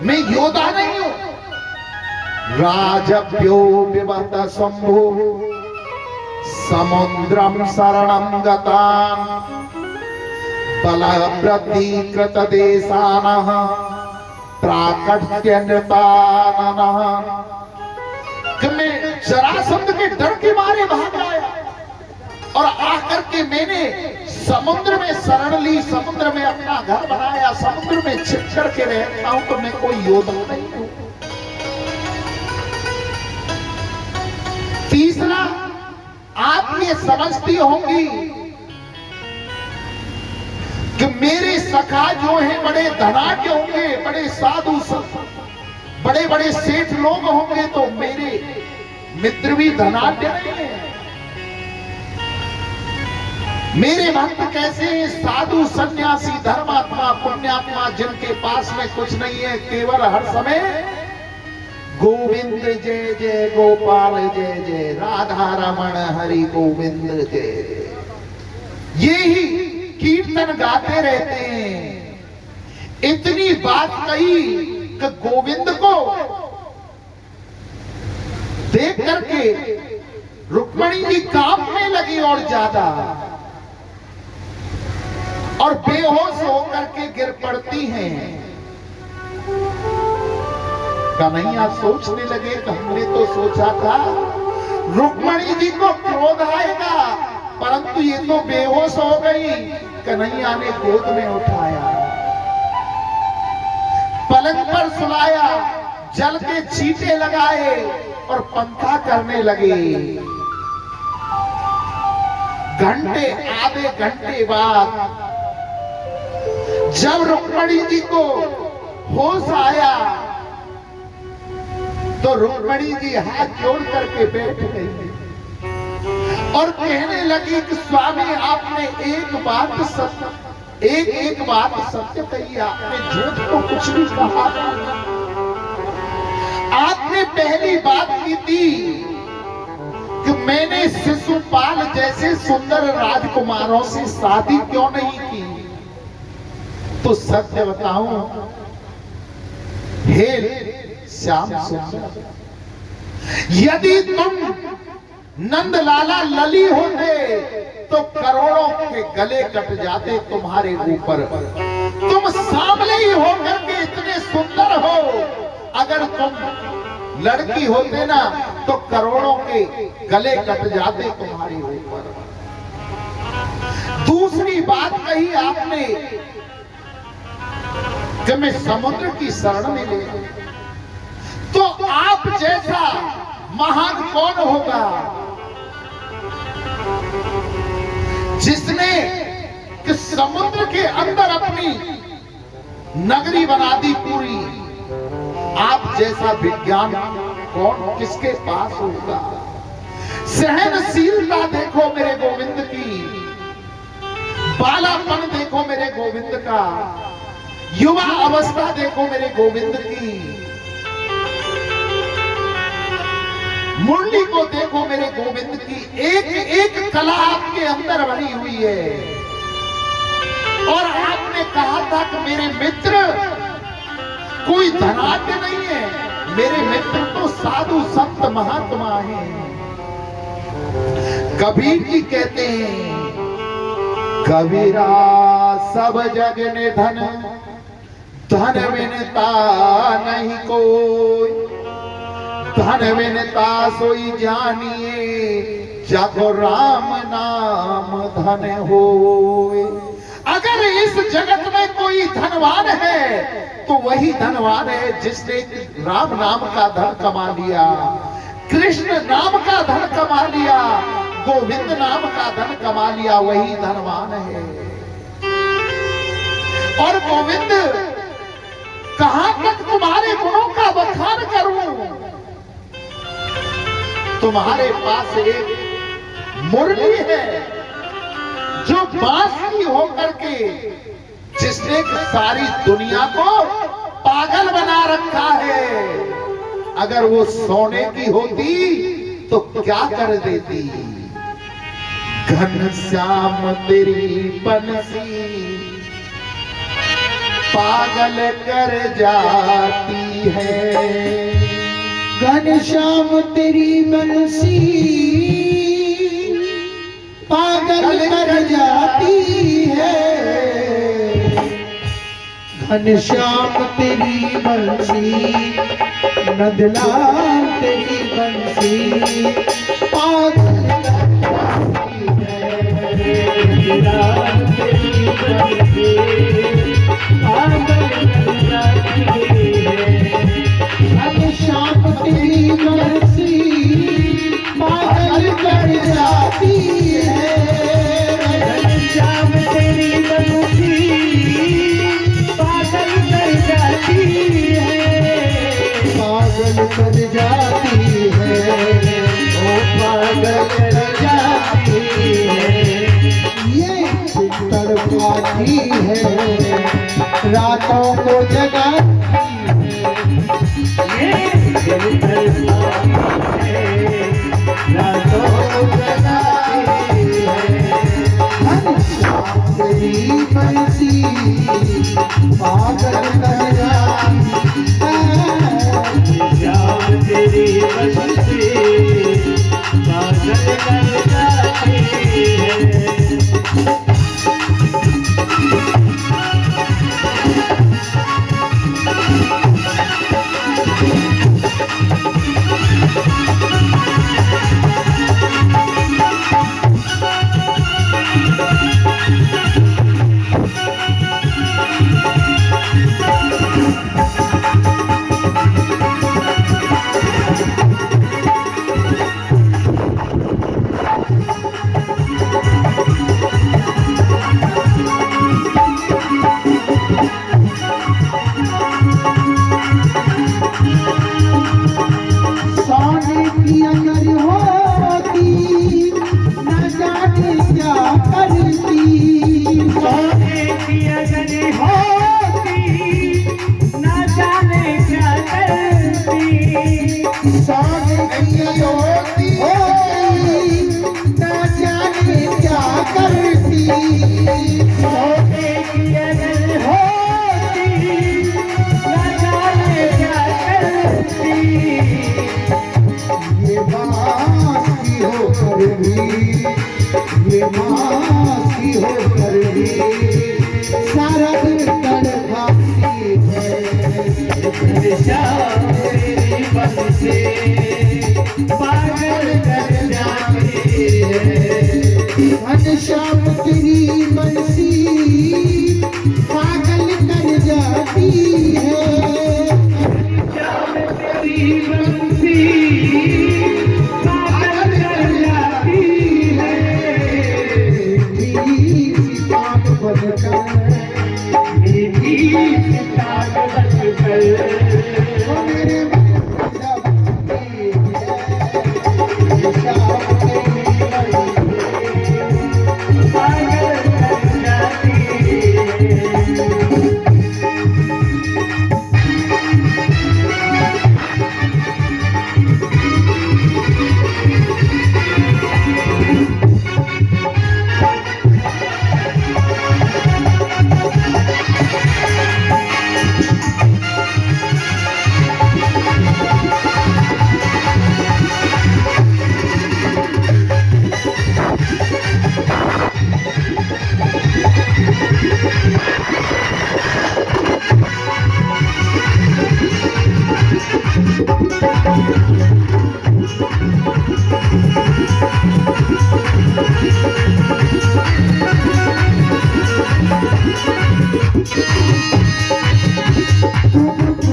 मैं योद्धा नहीं हूं। राजभ्यो विवत शंभो समुद्रम शरणं गतान बलवृद्धि कृत देशानः प्राकट्य नृताननः। कि मैं जरासंध के डर के मारे भाग आया और आकर के मैंने समुद्र में शरण ली, समुद्र में अपना घर बनाया, समुद्र में छिप कर के रहता हूं, तो मैं कोई योद्धा नहीं हूं। तीसरा, आप ये समझती होंगी कि मेरे सखा जो हैं बड़े धनाढ्य होंगे, बड़े साधु बड़े बड़े सेठ लोग होंगे, तो मेरे मित्र भी धनाढ्य नहीं है। मेरे भक्त कैसे हैं? साधु सन्यासी धर्मात्मा पुण्यात्मा, जिनके पास में कुछ नहीं है, केवल हर समय गोविंद जय जय, गोपाल जय जय, राधा रमण हरि गोविंद जय, ये ही कीर्तन गाते रहते हैं। इतनी बात कही कि गोविंद को देख करके रुक्मिणी जी कांपने लगी और ज्यादा, और बेहोश होकर के गिर पड़ती हैं। कन्हैया सोचने लगे कि हमने तो सोचा था रुक्मिणी जी को क्रोध आएगा, परंतु ये तो बेहोश हो गई। कन्हैया ने गोद में उठाया, पलंग पर सुलाया, जल के छींटे लगाए और पंखा करने लगे। घंटे आधे घंटे बाद जब रुक्मिणी जी को होश आया तो रुक्मिणी जी हाथ जोड़ करके बैठ गई और कहने लगी कि स्वामी आपने एक बात सत्य कही, आपने झूठ तो कुछ भी कहा। आपने पहली बात की थी कि मैंने शिशुपाल जैसे सुंदर राजकुमारों से शादी क्यों नहीं की। तो सत्य बताऊं, हे श्याम सुंदर, यदि तुम नंदलाला लली होते तो करोड़ों के गले कट जाते तुम्हारे ऊपर। तुम सांवले ही होकर के इतने सुंदर हो, अगर तुम लड़की होते ना तो करोड़ों के गले कट जाते तुम्हारे ऊपर। दूसरी बात कही आपने कि मैं समुद्र की शरण में ले, तो आप जैसा महान कौन होगा जिसने कि समुद्र के अंदर अपनी नगरी बना दी पूरी। आप जैसा विज्ञान कौन किसके पास होगा। सहनशीलता देखो मेरे गोविंद की, बालापन देखो मेरे गोविंद का, युवा अवस्था देखो मेरे गोविंद की, मुरली को देखो मेरे गोविंद की। एक एक कला आपके अंदर भरी हुई है। और आपने कहा था कि मेरे मित्र कोई धनाढ्य नहीं है, मेरे मित्र तो साधु संत महात्मा हैं। कबीर जी कहते हैं, कबीरा सब जग निधन, धन विनता नहीं कोई, धन विनता सोई जानिए, जाको राम नाम धन होए। अगर इस जगत में कोई धनवान है तो वही धनवान है जिसने राम नाम का धन कमा लिया, कृष्ण नाम का धन कमा लिया, गोविंद नाम का धन कमा लिया, वही धनवान है। और गोविंद, कहां तक तुम्हारे गुणों का बखान करूं। तुम्हारे पास एक मुरली है जो बांसुरी होकर के जिसने सारी दुनिया को पागल बना रखा है। अगर वो सोने की होती तो क्या कर देती। घनश्याम तेरी बंसी पागल कर जाती है। घनश्याम तेरी बंसी पागल कर जाती है। घनश्याम तेरी बंसी, नंदलाल तेरी बंसी पागल कर जाती है। नंदलाल तेरी बंसी पागल कर जाती है। घनश्याम तेरी बंसी पागल कर जाती है। घनश्याम तेरी बंसी पागल कर जाती है। पागल कर जाती है, ओ पागल कर जाती है। ये तड़पाती है, रातों को जगाती है। ये तड़पाती है, रातों को जगाती है। घनश्याम तेरी बंसी पागल कर जाती है। घनश्याम तेरी बंसी पागल कर जाती है। सारा दिन तड़पाती है। घनश्याम तेरी बंसी तेरी बंसी पागल कर जाती है। श्याम तेरी बंसी पागल कर जाती है। मीठी सी बात बनकर मीठी सी बात बनकर वो मेरे मन जब शाम तेरी बंसी पागल कर जाती है।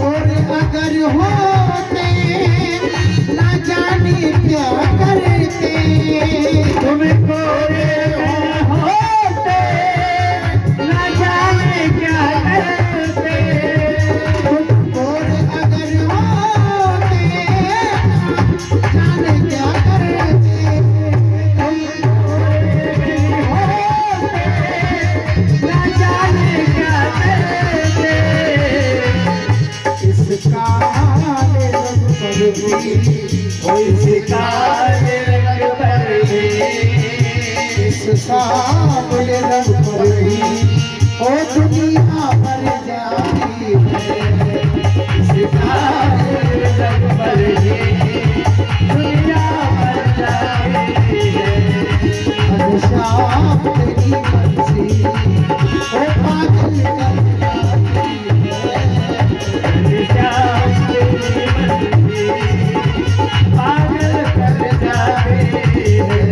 और अगर होते ना जाने क्या करते। तुम खोए होते न जाने क्या करते। और अगर होते ना जाने क्या करते। तुम खोए होते न जाने क्या करते। इस काले रंग पर भी कोई काले रंग पर भी इस सांवले रंग पर भी ओ दुनिया भर जाती है। सितारे रंग पर भी दुनिया भर जाती है। शाम तेरी बंसी ओ पागल कर जाती है। श्याम तेरी बंसी पागल कर जाती है।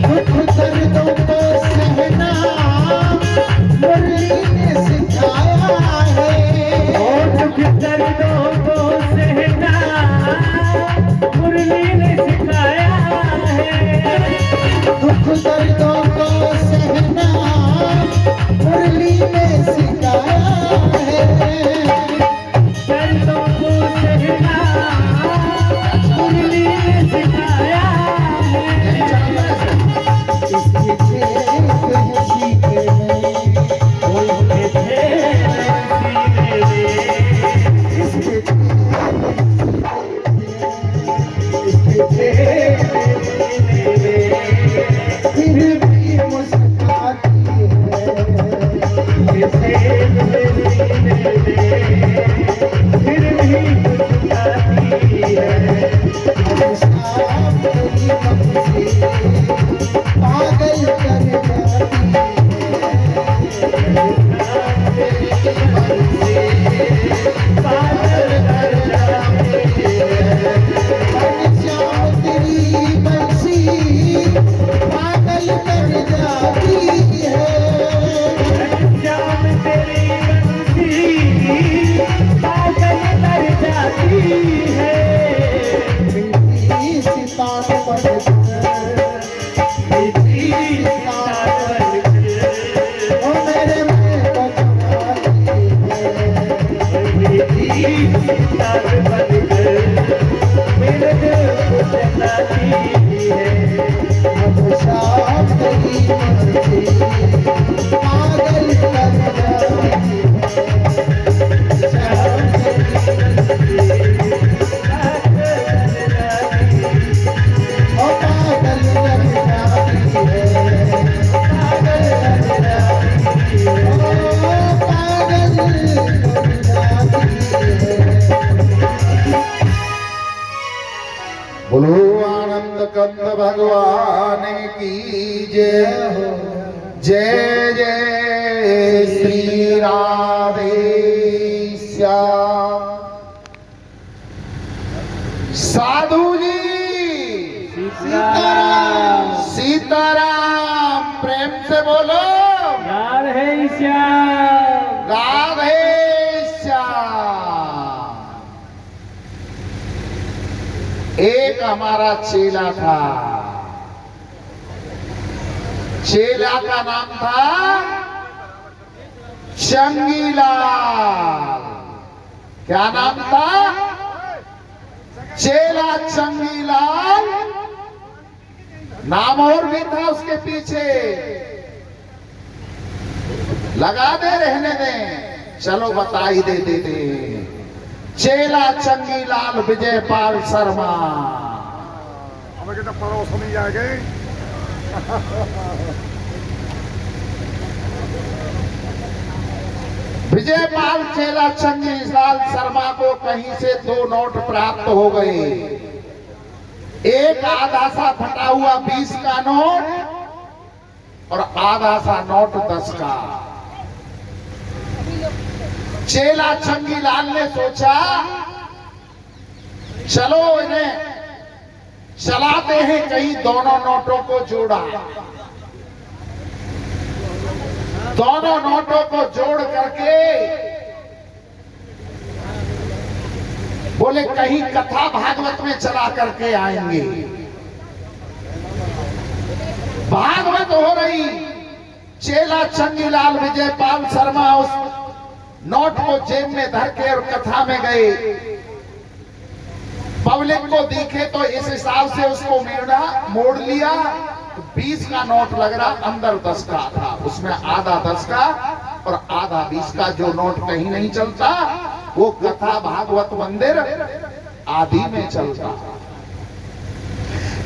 दुख दर्दों को सहना मुरली ने सिखाया है। और दुख दर्दों को सहना मुरली ने सिखाया है। दुख दर्दों को सहना मुरली ने सिखाया है। दर्दों को सहना मुरली ने सिखाया है। इसके खेत है सीखे में बोलते थे सीने में। इसके खेत सीने में फिर भी मुस्कुराती है। किसे सीने में फिर भी मुस्कुराती है। शाम तेरी बंसी पागल कर जाती है। पागल कर जाती है। शाम तेरी बंसी बताती है। अब शाम तेरी मर्जी पागल कर जाती है। शाम तेरी ओ पागल कर जाती है। पागल कर जाती है। ओ पागल कर जाती है। बोलो आनंद कंद भगवान की जय हो। जय जय श्री राधे श्याम। साधु जी सीताराम सीताराम प्रेम से बोलो राधे श्याम। राधे श्याम। एक हमारा चेला था, चेला का नाम था चंगीलाल। क्या नाम था? चेला चंगीलाल। नाम और भी था उसके पीछे, लगा दे रहने दें, चलो बता ही दे देते। चेला चंगीलाल विजयपाल शर्मा। हमें कहता पड़ोस नहीं जाएंगे। विजयपाल चेला चंगीलाल शर्मा को कहीं से 2 नोट प्राप्त हो गए। एक आधा सा फटा हुआ 20 का नोट और आधा सा नोट 10 का। चेला चंगीलाल ने सोचा चलो इन्हें चलाते हैं, कहीं दोनों नोटों को जोड़ा। दोनों नोटों को जोड़ करके बोले कहीं कथा भागवत में चला करके आएंगे। भागवत हो रही, चेला चंगीलाल विजयपाल शर्मा उस नोट को जेब में धर के और कथा में गए। पब्लिक को दिखे तो इस हिसाब से उसको मोड़ लिया। 20 का नोट लग रहा, अंदर 10 का था, उसमें आधा 10 का और आधा 20 का। जो नोट कहीं नहीं चलता वो कथा भागवत मंदिर आदि में चलता।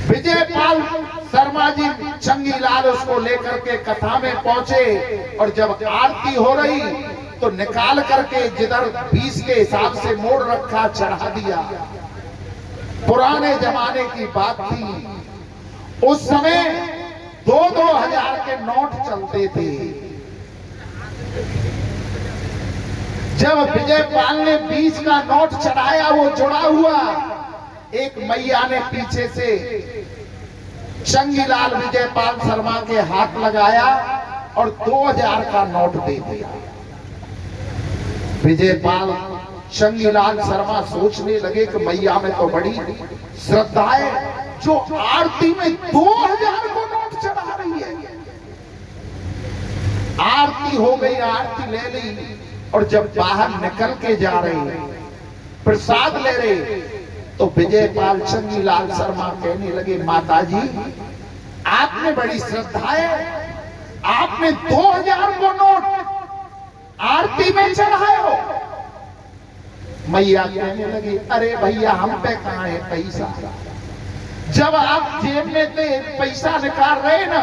विजयपाल शर्मा जी चंगीलाल उसको लेकर के कथा में पहुंचे और जब आरती हो रही तो निकाल करके जिधर 20 के हिसाब से मोड़ रखा चढ़ा दिया। पुराने जमाने की बात थी, उस समय 2-2 हजार के नोट चलते थे। जब विजयपाल ने 20 का नोट चढ़ाया, वो जुड़ा हुआ, एक मैया ने पीछे से चंगीलाल विजयपाल शर्मा के हाथ लगाया और 2000 का नोट दे दिया। विजयपाल चंगीलाल शर्मा सोचने लगे कि मैया में तो बड़ी श्रद्धा है, जो आरती में 2000 को नोट चढ़ा रही है। आरती हो गई, आरती ले ली और जब बाहर निकल के जा रहे, प्रसाद ले रहे, तो विजयपाल चंगीलाल शर्मा कहने लगे माता जी आपने बड़ी श्रद्धा है, आपने 2000 को नोट आरती में चढ़ाए हो। मैया कहने लगी अरे भैया हम पे कहां है पैसा। जब आप जेब में से पैसा निकाल रहे ना,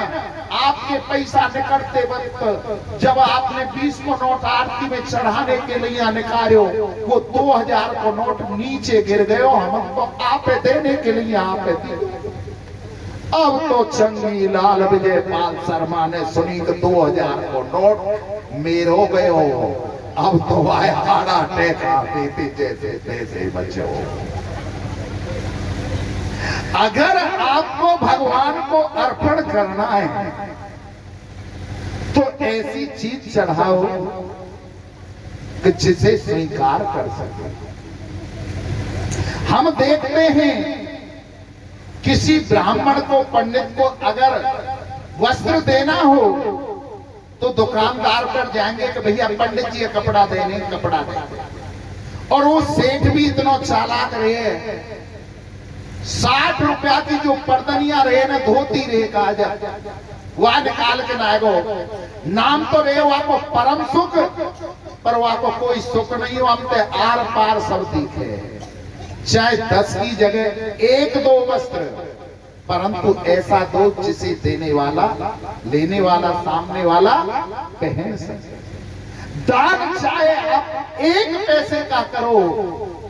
आपके पैसा निकलते वक्त जब आपने 20 को नोट आरती में चढ़ाने के लिए निकाले हो, वो 2000 को नोट नीचे गिर गए हो, हम तो आप देने के लिए आप दिए। अब तो चंगीलाल विजयपाल शर्मा ने सुनी कि 2000 को नोट मेरो गए हो, अब तो आए हाड़ा टेका देते जैसे तैसे बचे हो। अगर आपको भगवान को अर्पण करना है तो ऐसी चीज चढ़ाओ कि जिसे स्वीकार कर सके। हम देखते हैं किसी ब्राह्मण को, पंडित को अगर वस्त्र देना हो तो दुकानदार पर जाएंगे कि भैया पंडित जी कपड़ा देने, कपड़ा देने। और वो सेठ भी इतना चालाक रहे 60 रुपया की जो पर्दनिया रहे ना, धोती रहे काज वह निकाल के नागो नाम तो रहे वहां को परम सुख, पर वहां को कोई सुख नहीं हो, हमते आर पार सब दिखे, चाहे 10 की जगह 1-2 वस्त्र, परंतु ऐसा दो जिसे देने वाला, लेने वाला, सामने वाला पहन सके। दान चाहे आप 1 पैसे का करो,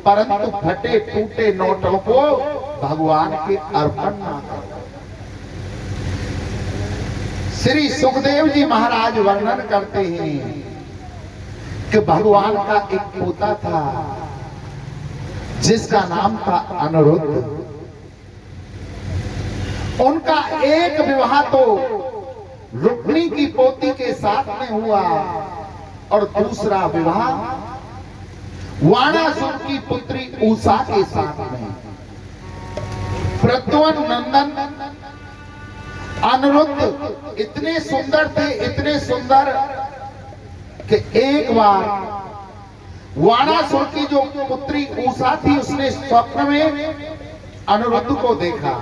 परंतु फटे टूटे नोटों को भगवान के अर्पण ना करो। श्री सुखदेव जी महाराज वर्णन करते हैं कि भगवान का एक पोता था जिसका नाम था अनिरुद्ध। उनका एक विवाह तो रुक्मिणी की पोती के साथ में हुआ और दूसरा विवाह वाणासुर की पुत्री उषा के साथ में। प्रद्युम्न नंदन अनिरुद्ध इतने सुंदर थे, इतने सुंदर कि एक बार वाणासुर की जो पुत्री उषा थी, उसने स्वप्न में अनिरुद्ध को देखा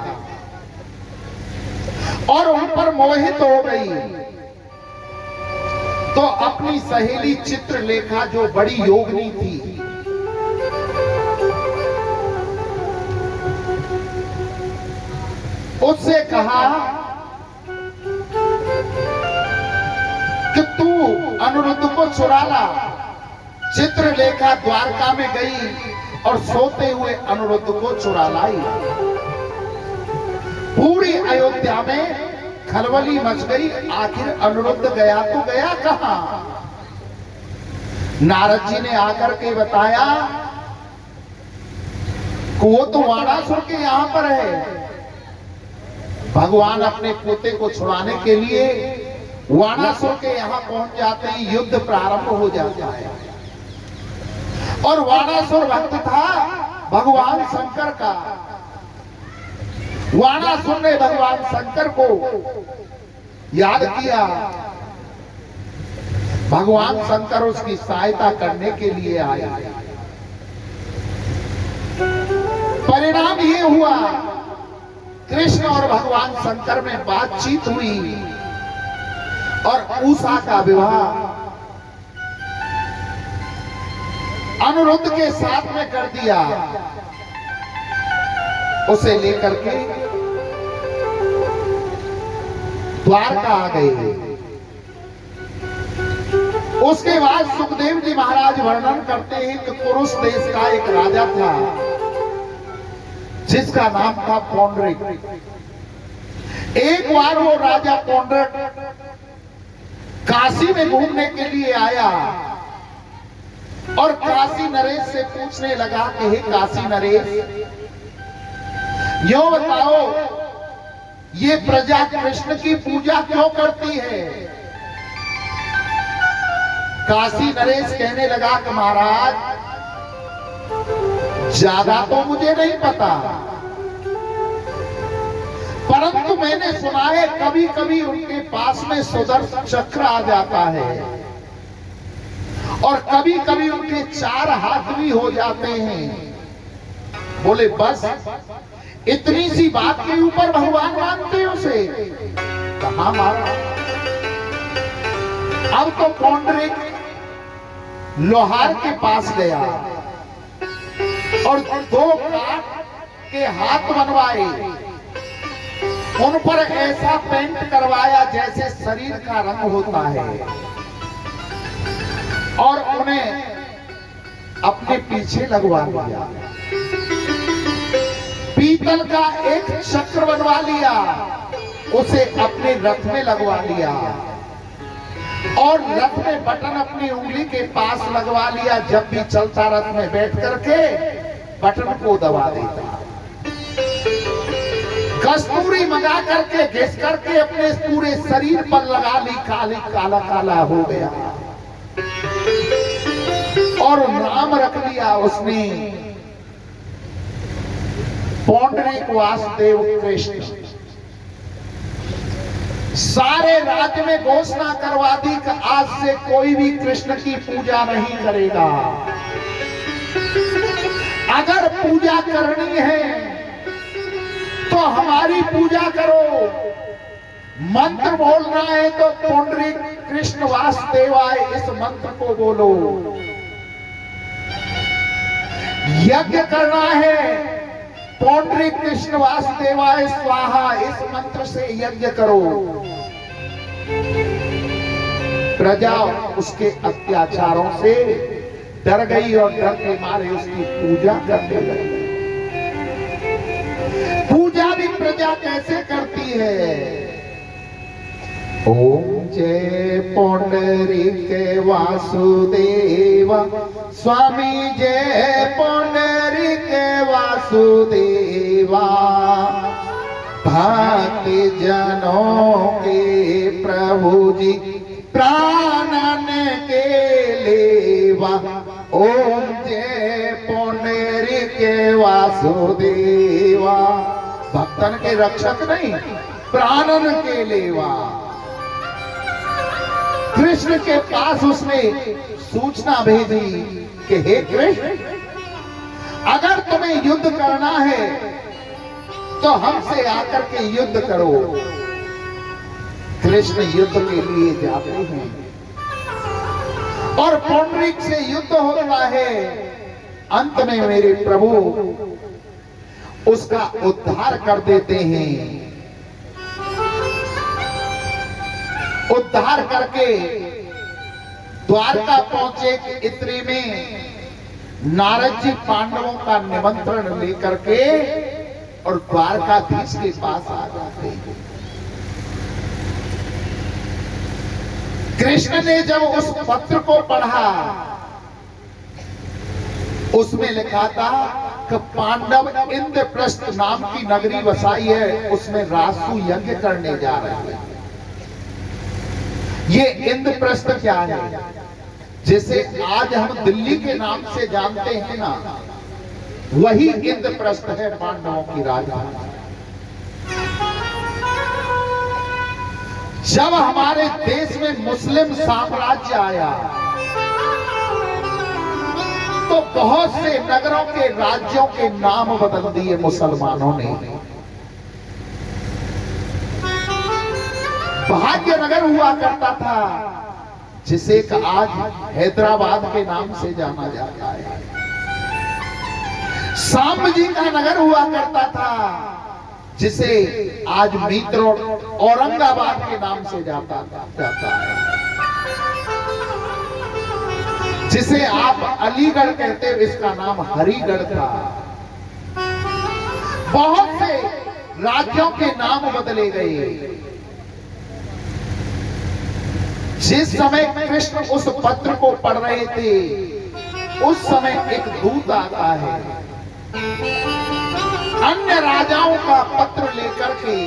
और उन पर मोहित हो गई। तो अपनी सहेली चित्रलेखा जो बड़ी योगिनी थी, उससे कहा कि तू अनिरुद्ध को चुरा ला। चित्रलेखा द्वारका में गई और सोते हुए अनिरुद्ध को चुरा लाई। पूरी अयोध्या में खलबली मच गई। आखिर अनिरुद्ध गया तो गया कहां? नारद जी ने आकर के बताया कि वो तो वाणासुर के यहां पर है। भगवान अपने पोते को छुड़ाने के लिए वाणासुर के यहां पहुंच जाते हैं, युद्ध प्रारंभ हो जाता है। और वाणासुर भक्त था भगवान शंकर का। वाणासुर ने भगवान शंकर को याद किया। भगवान शंकर उसकी सहायता करने के लिए आए। परिणाम ये हुआ, कृष्ण और भगवान शंकर में बातचीत हुई और उषा का विवाह अनिरुद्ध के साथ में कर दिया। उसे लेकर के द्वारका आ गए। उसके बाद सुखदेव जी महाराज वर्णन करते हैं कि पुरुष देश का एक राजा था जिसका नाम था पौंड्रिक। एक बार वो राजा पौंड्रिक काशी में घूमने के लिए आया और काशी नरेश से पूछने लगा कि हे काशी नरेश, यो बताओ ये प्रजा कृष्ण की पूजा क्यों करती है? काशी नरेश कहने लगा कि महाराज ज्यादा तो मुझे नहीं पता, परंतु मैंने सुना है कभी कभी उनके पास में सुदर्शन चक्र आ जाता है और कभी कभी उनके 4 हाथ भी हो जाते हैं। बोले बस इतनी सी बात के ऊपर भगवान मानते हैं उसे? कहां मारा। अब तो पौंड्रिक लोहार के पास गया और 2 काठ के हाथ बनवाए, उन पर ऐसा पेंट करवाया जैसे शरीर का रंग होता है और उन्हें अपने पीछे लगवा लिया। पीतल का एक चक्र बनवा लिया, उसे अपने रथ में लगवा लिया और रथ में बटन अपनी उंगली के पास लगवा लिया। जब भी चलता रथ में बैठ करके बटन को दबा देता। कस्तूरी मंगा करके घिस करके अपने पूरे शरीर पर लगा ली। काला काला हो गया और नाम रख लिया उसने पौंडरिक वासुदेव कृष्ण। सारे राज्य में घोषणा करवा दी कि आज से कोई भी कृष्ण की पूजा नहीं करेगा। अगर पूजा करनी है हमारी पूजा करो। मंत्र बोलना है तो पुंडरीक कृष्ण वासुदेवाय इस मंत्र को बोलो। यज्ञ करना है, पुंडरीक कृष्ण वासुदेवाय स्वाहा इस मंत्र से यज्ञ करो। प्रजा उसके अत्याचारों से डर गई और डर के मारे उसकी पूजा करने लगी। पूजा भी प्रजा कैसे करती है? ओम जय पुंडरीक वासुदेव स्वामी जय पुंडरीक वासुदेवा, भक्ति जनों के प्रभु जी प्राणन के लेवा। ओम जय पुंडरीक वासुदेवा, भक्तन के रक्षक नहीं, प्राणन के लेवा। कृष्ण के पास उसने सूचना भेजी कि हे कृष्ण, अगर तुम्हें युद्ध करना है तो हमसे आकर के युद्ध करो। कृष्ण युद्ध के लिए जाते हैं और पुंडरीक से युद्ध होता है। अंत में मेरे प्रभु उसका उद्धार कर देते हैं। उद्धार करके द्वारका पहुंचे कि इतने में नारद जी पांडवों का निमंत्रण लेकर के और द्वारकाधीश के पास आ जाते हैं। कृष्ण ने जब उस पत्र को पढ़ा, उसमें लिखा था कि पांडव इंद्रप्रस्थ नाम की नगरी बसाई है, उसमें रासु यज्ञ करने जा रहे हैं। ये इंद्रप्रस्थ क्या है? जिसे आज हम दिल्ली के नाम से जानते हैं ना, वही इंद्रप्रस्थ है पांडवों की राजधानी। जब हमारे देश में मुस्लिम साम्राज्य आया तो बहुत से नगरों के राज्यों के नाम बदल दिए मुसलमानों ने। भाग्यनगर हुआ करता था, जिसे आज हैदराबाद के नाम से जाना जाता है। सांब जी का नगर हुआ करता था, जिसे आज मित्र औरंगाबाद के नाम से जाता है। जिसे आप अलीगढ़ कहते हो, इसका नाम हरिगढ़ था। बहुत से राज्यों के नाम बदले गए। जिस समय कृष्ण उस पत्र को पढ़ रहे थे, उस समय एक दूत आता है, अन्य राजाओं का पत्र लेकर के,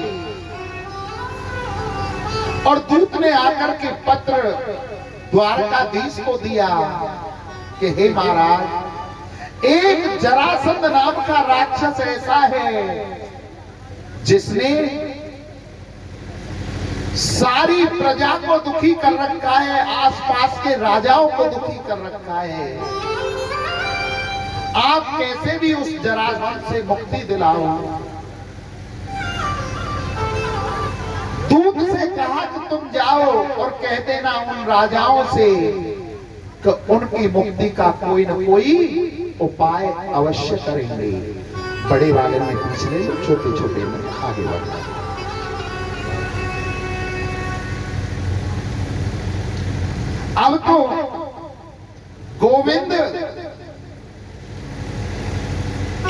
और दूत ने आकर के पत्र द्वारकाधीश को दिया कि हे महाराज, एक जरासंध नाम का राक्षस ऐसा है जिसने सारी प्रजा को दुखी कर रखा है, आसपास के राजाओं को दुखी कर रखा है। आप कैसे भी उस जरासंध से मुक्ति दिलाओ। दूत से कहा कि तुम जाओ और कह देना उन राजाओं से कि उनकी मुक्ति का कोई न कोई उपाय अवश्य करेंगे। बड़े वाले में पिछले, छोटे छोटे में आगे बढ़ना। अब तो गोविंद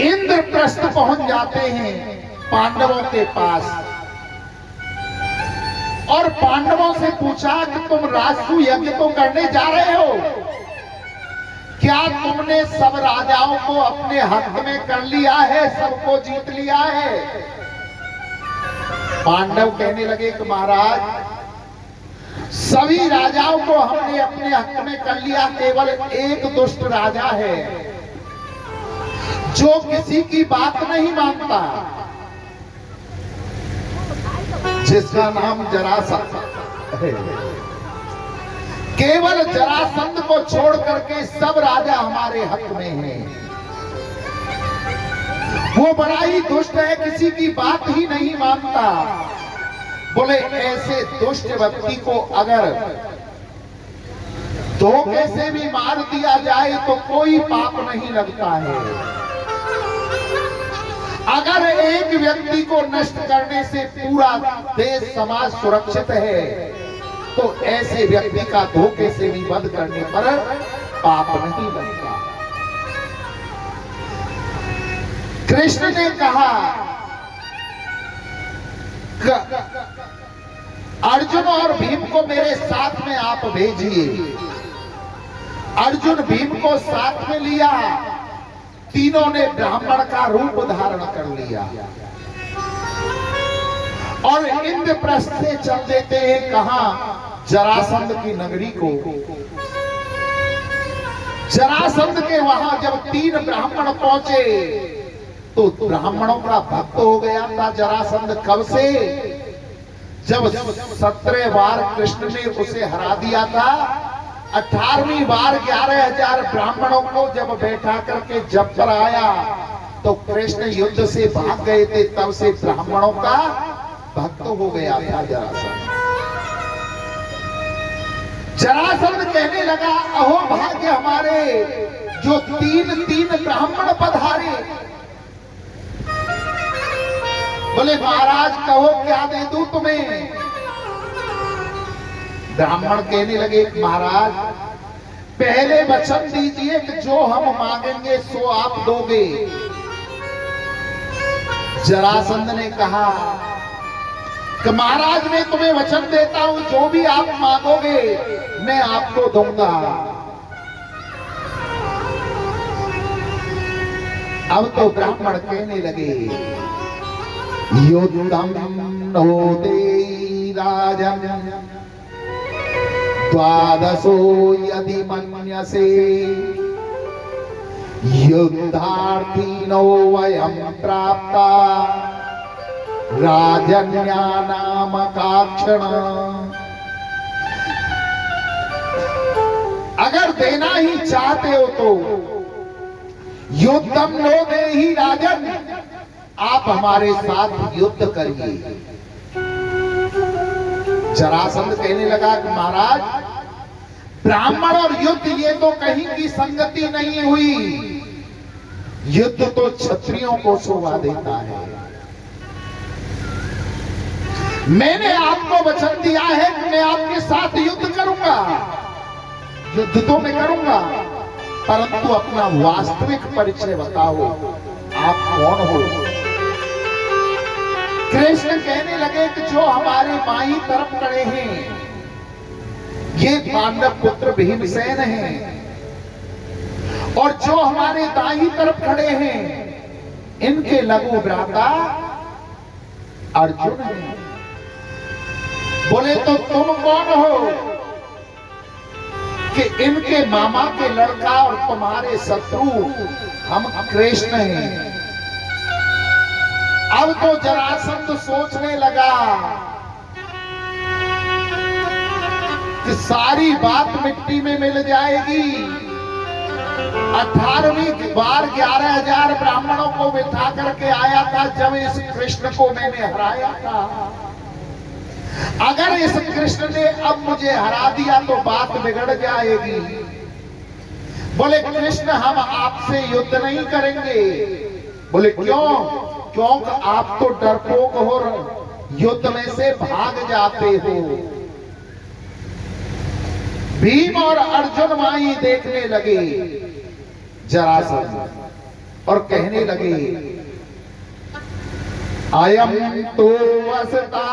इंद्रप्रस्थ पहुंच जाते हैं पांडवों के पास, और पांडवों से पूछा कि तुम राजसू यज्ञ तो करने जा रहे हो, क्या तुमने सब राजाओं को अपने हक में कर लिया है, सबको जीत लिया है? पांडव कहने लगे कि महाराज, सभी राजाओं को हमने अपने हक में कर लिया, केवल एक दुष्ट राजा है जो किसी की बात नहीं मानता, जिसका नाम जरासंध है। केवल जरासंध को छोड़ करके सब राजा हमारे हक में हैं। वो बड़ा ही दुष्ट है, किसी की बात ही नहीं मानता। बोले ऐसे दुष्ट व्यक्ति को अगर धोखे से भी मार दिया जाए तो कोई पाप नहीं लगता है। अगर एक व्यक्ति को नष्ट करने से पूरा देश समाज सुरक्षित है तो ऐसे व्यक्ति का धोखे से भी वध करने पर पाप नहीं लगता। कृष्ण ने कहा अर्जुन और भीम को मेरे साथ में आप भेजिए। अर्जुन भीम को साथ में लिया, तीनों ने ब्राह्मण का रूप धारण कर लिया और इंद्रप्रस्थ से चल देते हैं कहां? जरासंध की नगरी को। जरासंध के वहां जब 3 ब्राह्मण पहुंचे तो ब्राह्मणों का भक्त हो गया था जरासंध। कब से? जब 17 बार कृष्ण ने उसे हरा दिया था, 18वीं बार 11,000 ब्राह्मणों को जब बैठा करके जब पर आया तो कृष्ण युद्ध से भाग गए थे। तब से ब्राह्मणों का भक्त हो गया था जरासंध। जरासंध कहने लगा अहो भाग्य हमारे जो 3 ब्राह्मण पधारे। बोले महाराज कहो क्या दे दूं तुम्हें? ब्राह्मण कहने लगे महाराज पहले वचन दीजिए कि जो हम मांगेंगे सो आप दोगे। जरासंध ने कहा कि महाराज मैं तुम्हें वचन देता हूं जो भी आप मांगोगे मैं आपको दूंगा। अब तो ब्राह्मण कहने लगे युद्धम नोदे राजन द्वादशो यदि मन्यसे युद्धार्थिनो वयं प्राप्ता राजन्यानामकाक्षण। अगर देना ही चाहते हो तो युद्धम नो दे ही राजन, आप हमारे साथ युद्ध करिए। जरासंध कहने लगा कि महाराज ब्राह्मण और युद्ध ये तो कहीं की संगति नहीं हुई। युद्ध तो क्षत्रियों को शोभा देता है। मैंने आपको वचन दिया है कि मैं आपके साथ युद्ध करूंगा, युद्ध तो मैं करूंगा, परंतु अपना वास्तविक परिचय बताओ, आप कौन हो? कृष्ण कहने लगे कि जो हमारे बाईं तरफ खड़े हैं ये पांडव पुत्र भीमसेन हैं और जो हमारे दाईं तरफ खड़े हैं इनके लघु भ्राता अर्जुन हैं। बोले तो तुम कौन हो? कि इनके मामा के लड़का और तुम्हारे शत्रु हम कृष्ण हैं। अब तो जरासंध सोचने लगा कि सारी बात मिट्टी में मिल जाएगी। 18वीं बार 11,000 ब्राह्मणों को बिठा करके आया था जब इस कृष्ण को मैंने हराया था। अगर इस कृष्ण ने अब मुझे हरा दिया तो बात बिगड़ जाएगी। बोले कृष्ण हम आपसे युद्ध नहीं करेंगे। बोले क्यों? क्योंकि आप तो डरपोक हो, युद्ध में से भाग जाते हो। भीम और अर्जुन माई देखने लगे जरासंध और कहने लगे अयम तो वसता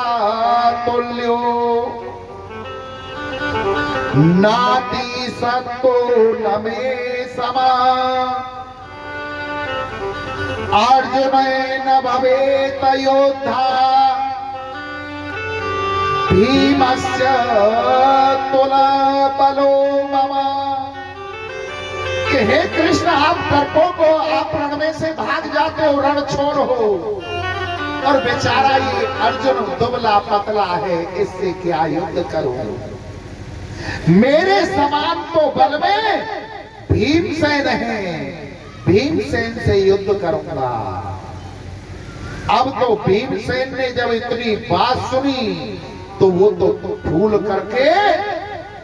तुल्यो नाति सत्तो न मे समा अर्जुन न भवेत योद्धा भीमस्य तुला बलो ममा। हे कृष्ण आप डरपोक हो, आप रण में से भाग जाते हो, रण छोड़ हो, और बेचारा ये अर्जुन दुबला पतला है, इससे क्या युद्ध करूं? मेरे समान तो बल में भीमसेन है, भीमसेन से युद्ध करूंगा। अब तो भीमसेन ने जब इतनी बात सुनी तो वो तो फूल करके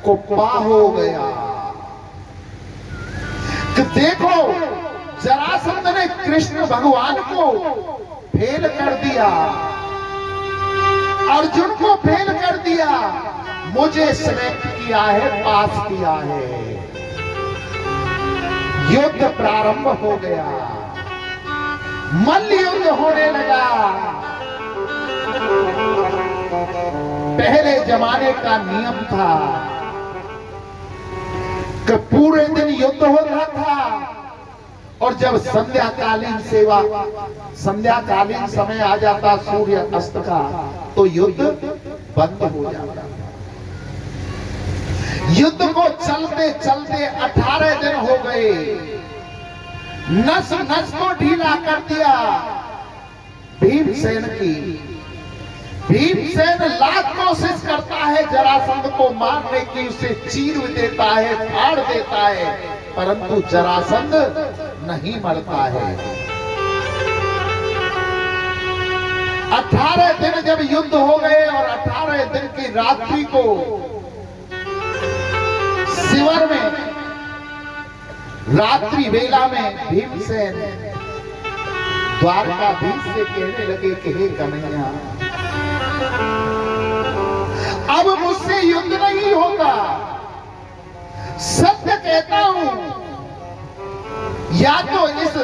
कुप्पा हो गया कि देखो जरासंध ने कृष्ण भगवान को फेल कर दिया, अर्जुन को फेल कर दिया, मुझे सिलेक्ट किया है, पास किया है। युद्ध प्रारंभ हो गया, मल्ल युद्ध होने लगा। पहले जमाने का नियम था कि पूरे दिन युद्ध होता था और जब संध्याकालीन समय आ जाता सूर्य अस्त का तो युद्ध बंद हो जाता। युद्ध को चलते चलते 18 दिन हो गए, नस नस को ढीला कर दिया भीमसेन की। भीमसेन लाख कोशिश करता है जरासंध को मारने की, उसे चीर देता है, फाड़ देता है, परंतु जरासंध नहीं मरता है। 18 दिन जब युद्ध हो गए और 18 दिन की रात्रि को शिविर में, रात्रि वेला में भीमसेन द्वारकाधीश से कहने लगे कि हे कन्हैया, अब मुझसे युद्ध नहीं होगा, सत्य कहता हूं, या तो इस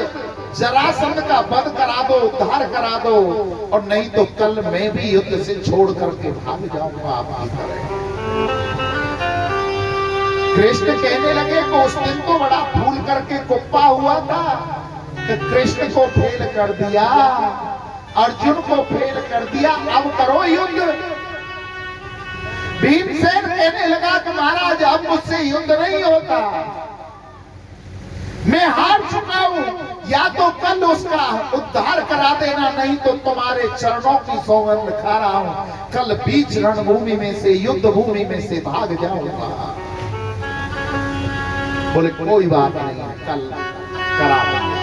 जरासंध का वध करा दो, उद्धार करा दो, और नहीं तो कल मैं भी युद्ध से छोड़ करके भाग जाऊंगा आपकी तरह। कृष्ण कहने लगे कि उस दिन तो बड़ा फूल करके कुप्पा हुआ था कि कृष्ण को फेल कर दिया, अर्जुन को फेल कर दिया, अब करो युद्ध। भीमसेन कहने लगा कि महाराज अब मुझसे युद्ध नहीं होता, मैं हार चुका हूं, या तो कल उसका उद्धार करा देना, नहीं तो तुम्हारे चरणों की सौगंध खा रहा हूं, कल बीच रणभूमि में से, युद्ध भूमि में से भाग जाऊंगा। बोले कोई बात नहीं, कल करा देंगे।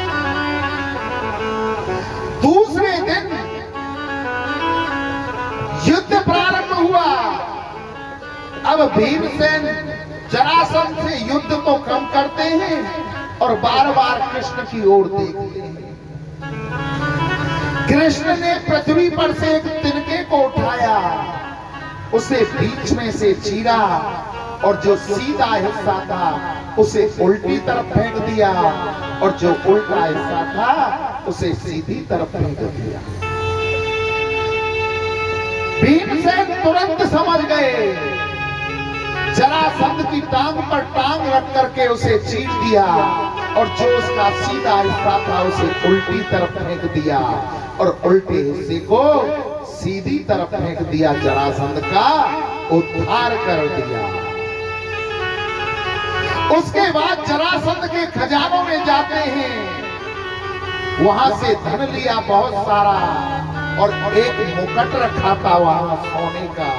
दूसरे दिन युद्ध प्रारंभ हुआ। अब भीमसेन जरासंध से युद्ध तो कम करते हैं और बार बार कृष्ण की ओर देखते हैं। कृष्ण ने पृथ्वी पर से एक तिनके को उठाया, उसे बीच में से चीरा और जो सीधा हिस्सा था उसे उल्टी तरफ फेंक दिया और जो उल्टा हिस्सा था उसे सीधी तरफ फेंक दिया। भीमसेन तुरंत समझ गए, जरासंध की टांग पर टांग रख करके उसे चीर दिया और जो उसका सीधा हिस्सा था उसे उल्टी तरफ फेंक दिया और उल्टे हिस्से को सीधी तरफ फेंक दिया, जरासंध का उद्धार कर दिया। उसके बाद जरासंध के खजानों में जाते हैं, वहां से धन लिया बहुत सारा और एक मुकुट रखा था वहां सोने का,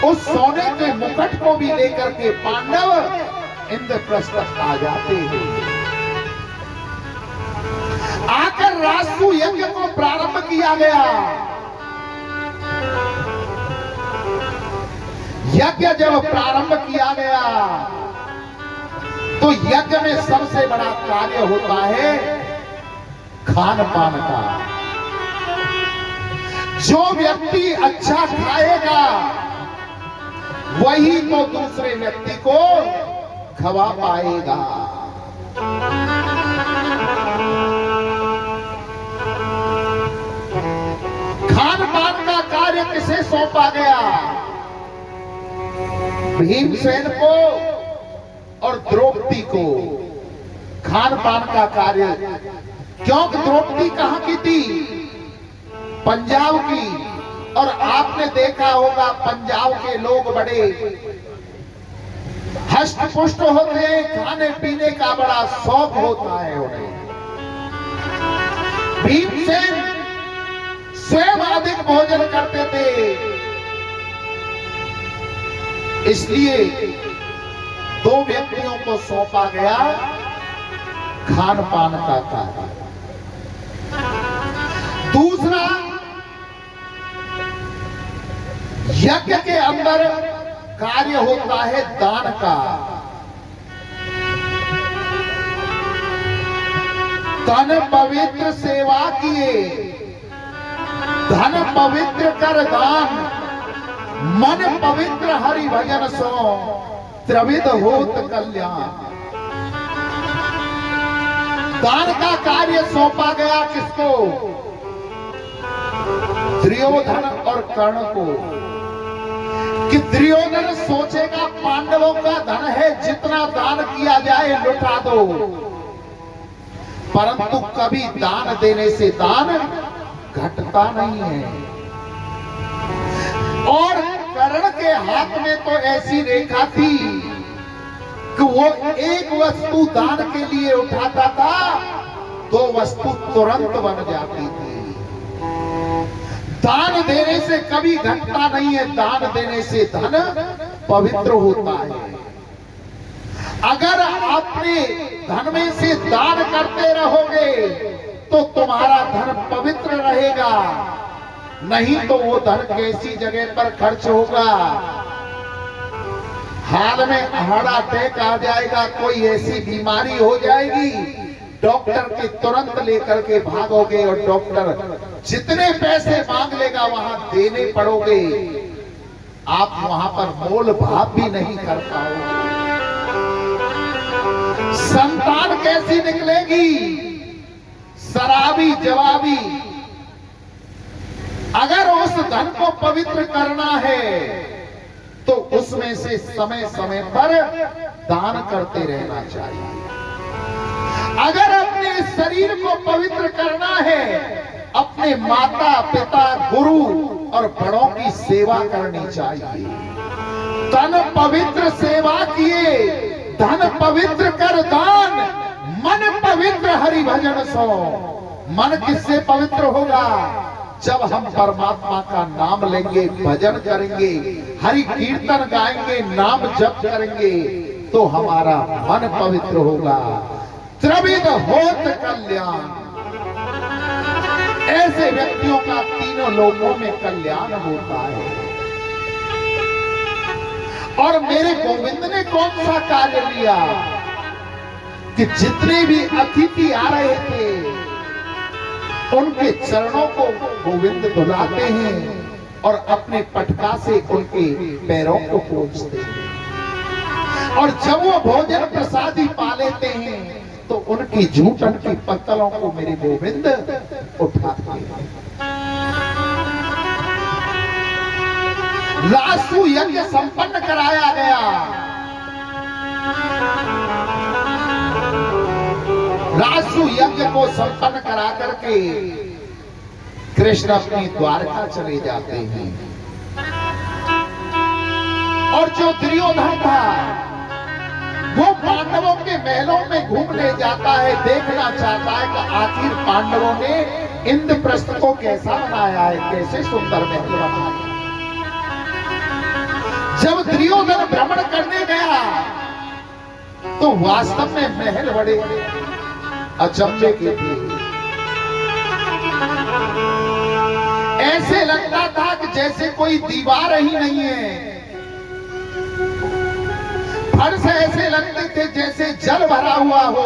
उस सोने के मुकुट को भी लेकर के पांडव इंद्रप्रस्थ आ जाते हैं। आकर राजसू यज्ञ को प्रारंभ किया गया। यज्ञ जब प्रारंभ किया गया तो यज्ञ में सबसे बड़ा कार्य होता है खान पान का। जो व्यक्ति अच्छा खाएगा वही तो दूसरे व्यक्ति को खवा पाएगा। खान पान का कार्य किसे सौंपा गया? भीमसेन को और द्रौपदी को खान पान का कार्य। क्योंकि द्रौपदी कहां की थी? पंजाब की। और आपने देखा होगा पंजाब के लोग बड़े हष्ट पुष्ट होते हैं, खाने पीने का बड़ा शौक होता है उन्हें। भीमसेन स्वयं अधिक भोजन करते थे, इसलिए दो व्यक्तियों को सौंपा गया खान पान का कार्य। दूसरा, यज्ञ के अंदर कार्य होता है दान का। तन पवित्र सेवा किए, धन पवित्र कर दान, मन पवित्र हरि भजन सो त्रिविध होत कल्याण। दान का कार्य सौंपा गया किसको? दुर्योधन और कर्ण को, कि दुर्योधन सोचेगा पांडवों का धन है, जितना दान किया जाए लुटा दो, परंतु कभी दान देने से दान घटता नहीं है। और कर्ण के हाथ में तो ऐसी रेखा थी कि वो एक वस्तु दान के लिए उठाता था, दो वस्तु तुरंत बन जाती थी। दान देने से कभी घटता नहीं है, दान देने से धन पवित्र होता है। अगर अपने धन में से दान करते रहोगे तो तुम्हारा धन पवित्र रहेगा, नहीं तो वो धन कैसी जगह पर खर्च होगा। हाल में हार्ट अटैक आ जाएगा, कोई ऐसी बीमारी हो जाएगी, डॉक्टर के तुरंत लेकर के भागोगे और डॉक्टर जितने पैसे मांग लेगा वहां देने पड़ोगे, आप वहां पर मोल भाव भी नहीं कर पाओगे। संतान कैसी निकलेगी? शराबी जवाबी। अगर उस धन को पवित्र करना है तो उसमें से समय समय पर दान करते रहना चाहिए। अगर अपने शरीर को पवित्र करना है, अपने माता पिता गुरु और बड़ों की सेवा करनी चाहिए। तन पवित्र सेवा किए, धन पवित्र कर दान, मन पवित्र हरि भजन सो। मन किससे पवित्र होगा? जब हम परमात्मा का नाम लेंगे, भजन करेंगे, हरि कीर्तन गाएंगे, नाम जप करेंगे, तो हमारा मन पवित्र होगा। त्रिविध होत कल्याण। ऐसे व्यक्तियों का तीनों लोकों में कल्याण होता है। और मेरे गोविंद ने कौन सा कार्य लिया कि जितने भी अतिथि आ रहे थे उनके चरणों को गोविंद धुलाते हैं और अपने पटका से उनके पैरों को पोंछते हैं। और जब वो भोजन प्रसादी पा लेते हैं तो उनकी जूठन की पत्तलों को मेरे गोविंद उठाते हैं। लासु यज्ञ संपन्न कराया गया। रासु यज्ञ को संपन्न करा करके कृष्ण अपनी द्वारका चले जाते हैं। और जो दुर्योधन था वो पांडवों के महलों में घूमने जाता है, देखना चाहता है कि आखिर पांडवों ने इंद्रप्रस्थ को कैसा बनाया है, कैसे सुंदर महल बनाया। जब दुर्योधन भ्रमण करने गया तो वास्तव में महल बड़े अचंभे के थे। ऐसे लगता था कि जैसे कोई दीवार ही नहीं है। फर्श ऐसे लगते थे जैसे जल भरा हुआ हो,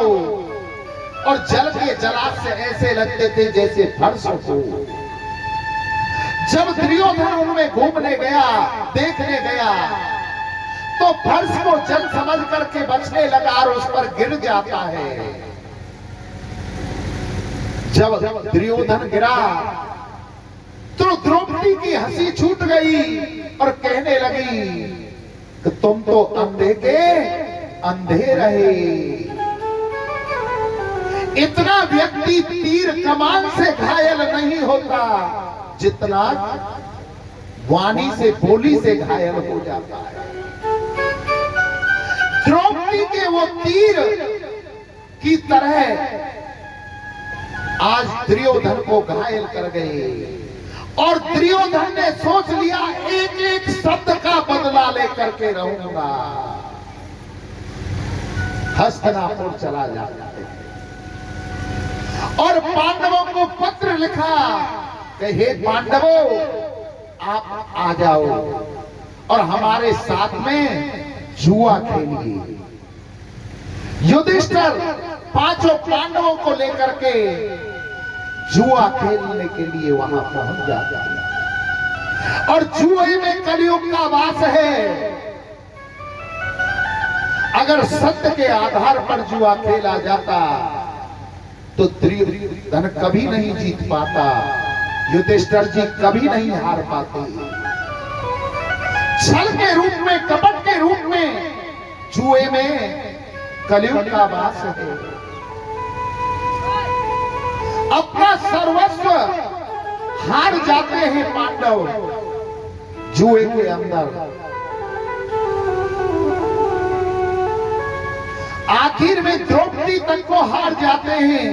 और जल के जलाशय ऐसे लगते थे जैसे फर्श हो। जब दुर्योधन उनमें घूमने गया, देखने गया, तो फर्श को जल समझ करके बचने लगा और उस पर गिर जाता है। जब दुर्योधन गिरा तो द्रौपदी की हंसी छूट गई और कहने लगी कि तुम तो अंधे के अंधे रहे। इतना व्यक्ति तीर कमान से घायल नहीं होता जितना वाणी से, बोली से घायल हो जाता है। द्रौपदी के वो तीर की तरह आज दुर्योधन को घायल कर गए। और दुर्योधन ने सोच लिया एक एक शब्द का बदला लेकर के रहूंगा। हस्तिनापुर चला जाता है और पांडवों को पत्र लिखा कि हे पांडवों, आप आ जाओ और हमारे साथ में जुआ खेलिए। युधिष्ठिर पांचों पांडवों को लेकर के जुआ खेलने के लिए वहां पहुंच जाता है। और जुए में कलयुग का वास है। अगर सत्य के आधार पर जुआ खेला जाता तो दुर्योधन कभी नहीं जीत पाता, युधिष्ठिर जी कभी नहीं हार पाते। छल के रूप में, कपट के रूप में जुए में कलयुग का वास है। अपना सर्वस्व हार जाते हैं पांडव जुए के अंदर। आखिर में द्रौपदी तक को हार जाते हैं।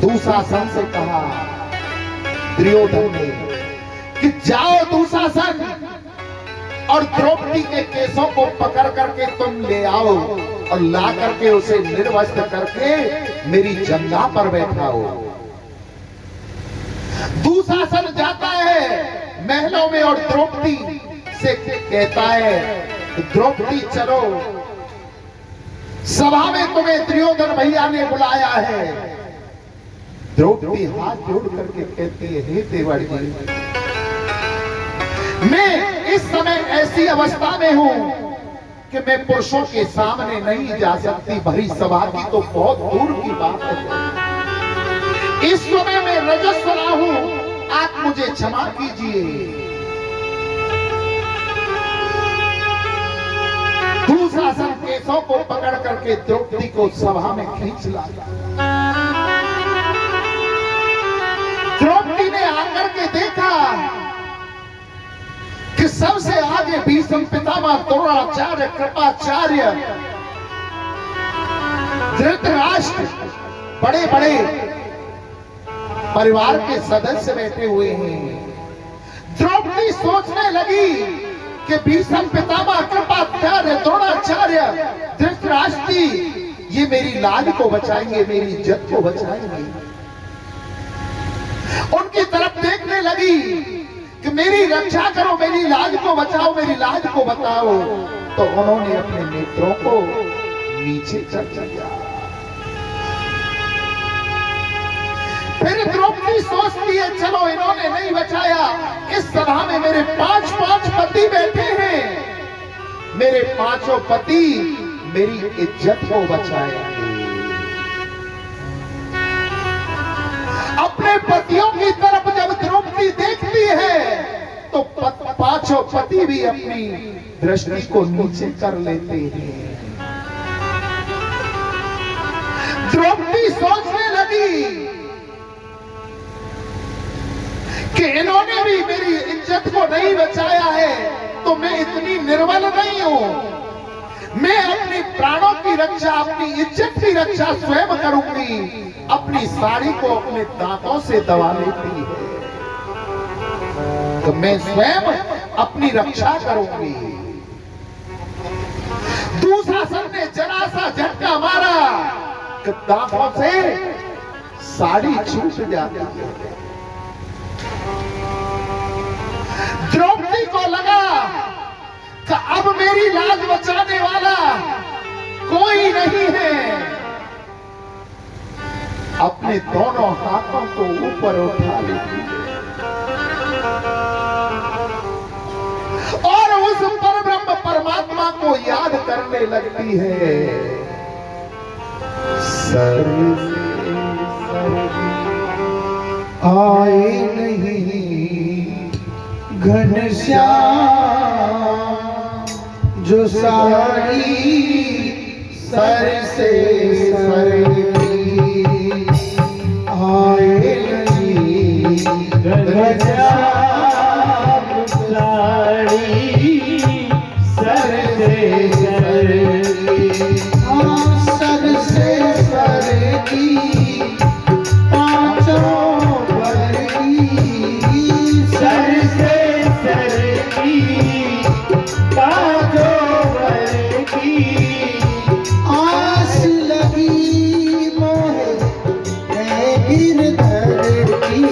दुशासन से कहा दुर्योधन ने कि जाओ दुशासन और द्रौपदी के केसों को पकड़ करके तुम ले आओ और ला करके उसे निर्वस्त्र करके मेरी जंगा पर बैठाओ। दुशासन जाता है महलों में और द्रौपदी से कहता है द्रौपदी चलो, सभा में तुम्हें दुर्योधन भैया ने बुलाया है। द्रौपदी हाथ जोड़ करके कहती है हे देवर जी, मैं इस समय ऐसी अवस्था में हूं कि मैं पुरुषों के सामने नहीं जा सकती, भरी सभा की तो बहुत दूर की बात है। इस समय मैं रजस्वला हूं, आप मुझे क्षमा कीजिए। दुशासन केसों को पकड़ करके द्रौपदी को सभा में खींच लाया। द्रौपदी ने आकर के देखा कि सबसे आगे भीष्म पितामह, द्रोणाचार्य, कृपाचार्य, धृतराष्ट्र, बड़े बड़े परिवार के सदस्य बैठे हुए हैं। द्रौपदी सोचने लगी कि भीष्म पितामह, कृपाचार्य, द्रोणाचार्य, धृतराष्ट्र ये मेरी लाज को बचाएंगे, मेरी इज्जत को बचाएंगे। उनकी तरफ देखने लगी कि मेरी रक्षा करो, मेरी लाज को बचाओ, मेरी लाज को बताओ। तो उन्होंने अपने नेत्रों को नीचे कर दिया। फिर द्रौपदी सोचती है चलो इन्होंने नहीं बचाया, इस सभा में मेरे पांच पति बैठे हैं, मेरे पांचों पति मेरी इज्जत को बचाएंगे। अपने पतियों की तरफ जब द्रौपदी देखती है तो पांचों पति भी अपनी दृष्टि को नीचे कर लेते हैं। द्रौपदी सोचने लगी कि इन्होंने भी मेरी इज्जत को नहीं बचाया है तो मैं इतनी निर्बल नहीं हूं। मैं अपनी प्राणों की रक्षा, अपनी इज्जत की रक्षा स्वयं करूंगी। अपनी साड़ी को अपने दांतों से दबा लेती है तो मैं स्वयं अपनी रक्षा करूंगी। दुशासन ने जरा सा झटका मारा कि दांतों से साड़ी छूट जाती है। द्रौपदी को लगा कि अब मेरी लाज बचाने वाला कोई नहीं है। अपने दोनों हाथों को ऊपर उठा लेती है और उस परब्रह्म परमात्मा को याद करने लगती है। सर आए नहीं घनश्याम जो सारी सर से सरकी, आए नहीं घनश्याम साड़ी सर से सरकी, सर से सरकी पांचों बरकी, सर से सरकी पांचों बरकी, आस लगी मोहे गिरधर की,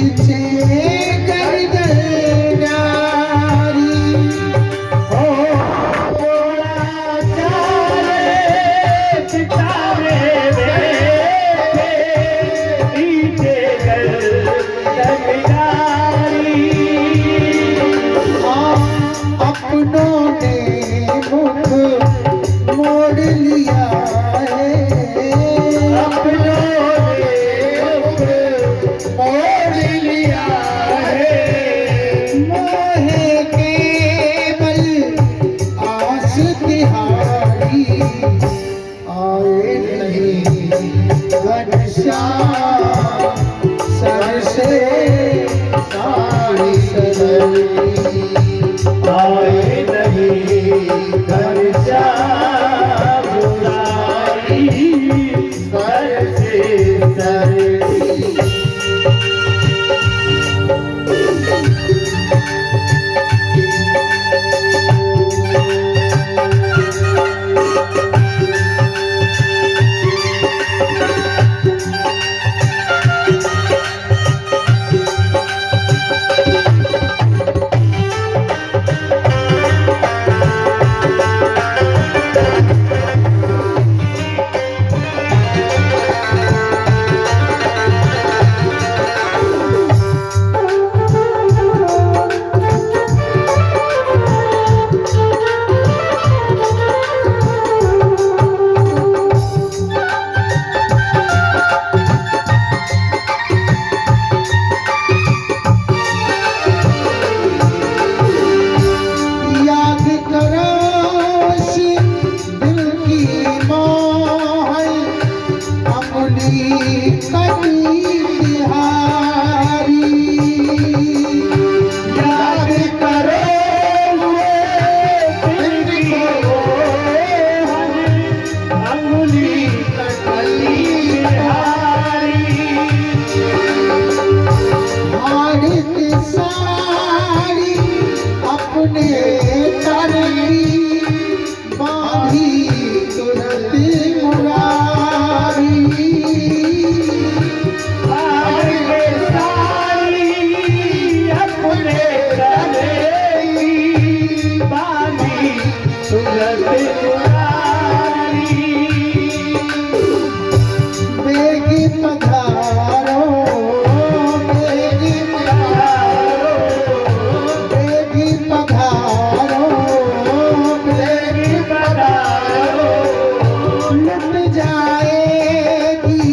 पीछे गर्दन नारी ओ थोड़ा चाले सितारे बैठे पीछे गर्दनदारी अपनों ने मुख मोड़ लिया है अपनों ने मोड़ लिया है मोहे केवल आस तिहारी आए नहीं घनश्याम सर से सारी सरली आए नहीं घर जा बुलाई सर से सरली याद करो उस दिल की मोहन अपनी कटी तिहारी याद करो जिंदगी अंगुली कटली बिहारी हारित सारी अपने तरली बांधी तुरंत मुरारी आगे सारी अपने गले बांधी सूरत मुरारी बेगी पधारो बेगी पधारो बेगी पधारो तेरी बदारो लुट जाएगी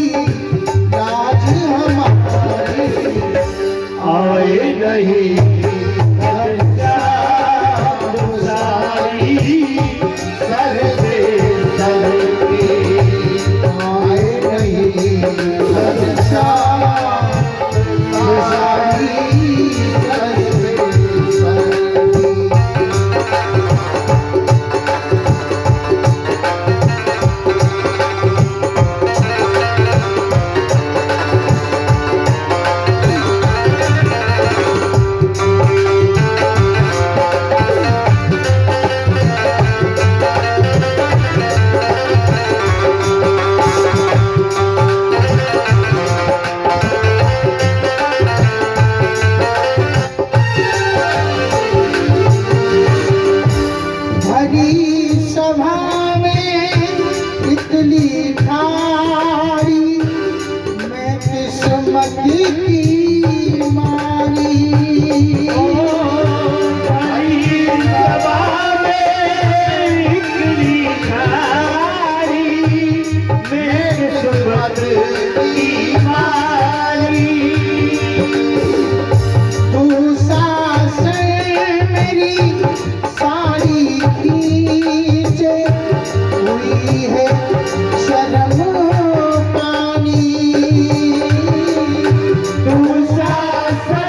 राज हमारी आए नहीं घर जा बुलाई सर से सरली आए नहीं घनश्याम सारी सरस्वती सरस्वती भरी सभा में इतनी ठारी मैं किस्मत की मारी भाई सभा में इतनी खारी मैं किस्मत की मारी तू सासर मेरी सारी खींचे हुई है शर्म पानी तू सासर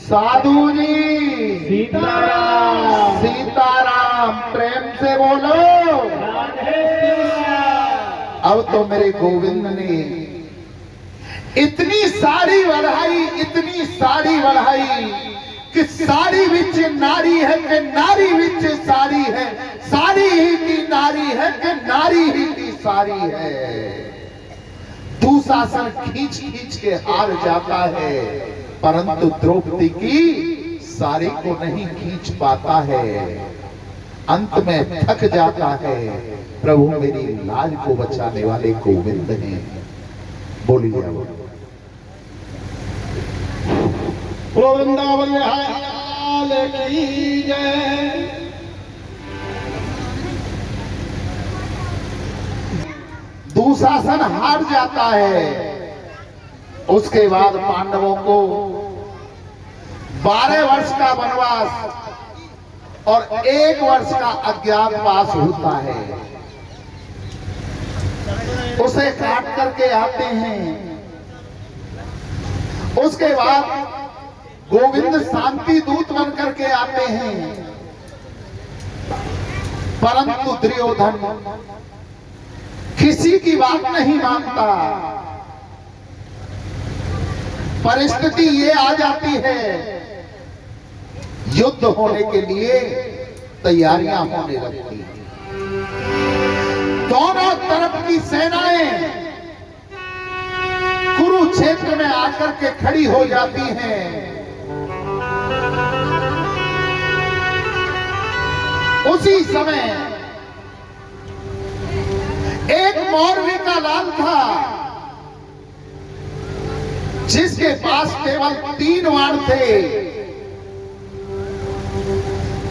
साधु जी सीताराम सीताराम, प्रेम से बोलो। राधे श्याम। अब तो मेरे गोविंद ने इतनी सारी बढ़ाई, इतनी सारी बढ़ाई कि साड़ी विच नारी है कि नारी विच साड़ी है, साड़ी ही की नारी है कि नारी ही की साड़ी है। दुशासन खींच खींच के हार जाता है, परंतु द्रौपदी की साड़ी को नहीं खींच पाता है, अंत में थक जाता है। प्रभु मेरी लाज को बचाने वाले गोविंद हैं। बोलिए वृंदावन हाल की जय। दुशासन हार जाता है। उसके बाद पांडवों को 12 वर्ष का वनवास और 1 वर्ष का अज्ञातवास होता है। उसे काट करके आते हैं। उसके बाद गोविंद शांति दूत बन करके आते हैं, परंतु दुर्योधन किसी की बात नहीं मानता। परिस्थिति ये आ जाती है, युद्ध होने के लिए तैयारियां होने लगती हैं। दोनों तरफ की सेनाएं कुरुक्षेत्र में आकर के खड़ी हो जाती हैं। उसी समय एक मौरवी का लाल था, जिसके पास केवल 3 वाण थे।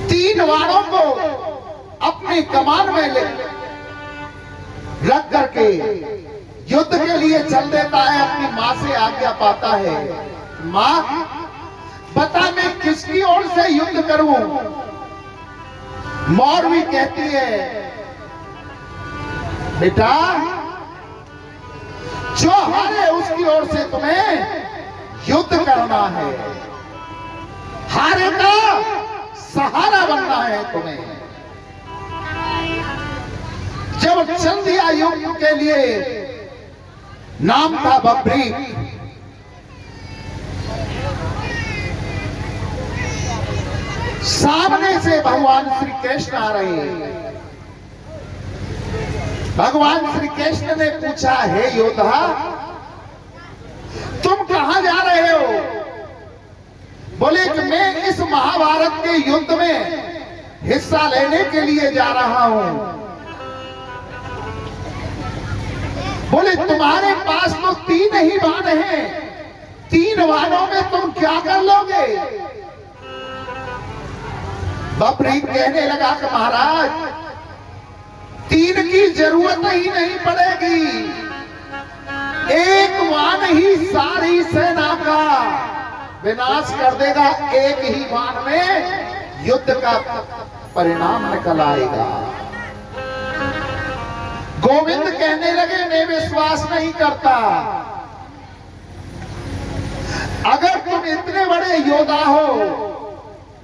3 वाणों को अपनी कमान में रख करके युद्ध के लिए चल देता है। अपनी मां से आज्ञा पाता है, मां बता मैं किसकी ओर से युद्ध करूं। मौरवी कहती है, बेटा जो हारे उसकी ओर से तुम्हें युद्ध करना है, हारे का सहारा बनना है तुम्हें। जब चल दिया युद्ध के लिए, नाम था बब्री। सामने से भगवान श्री कृष्ण आ रहे हैं। भगवान श्री कृष्ण ने पूछा, हे योद्धा तुम कहां जा रहे हो? बोले कि मैं इस महाभारत के युद्ध में हिस्सा लेने के लिए जा रहा हूं। बोले तुम्हारे पास तो 3 ही बाण हैं, 3 बाणों में तुम क्या कर लोगे? बब्री कहने लगा कि महाराज 3 की जरूरत ही नहीं पड़ेगी, 1 बाण ही सारी सेना का विनाश कर देगा। 1 ही बाण में युद्ध का परिणाम निकल आएगा। गोविंद कहने लगे, मैं विश्वास नहीं करता। अगर तुम इतने बड़े योद्धा हो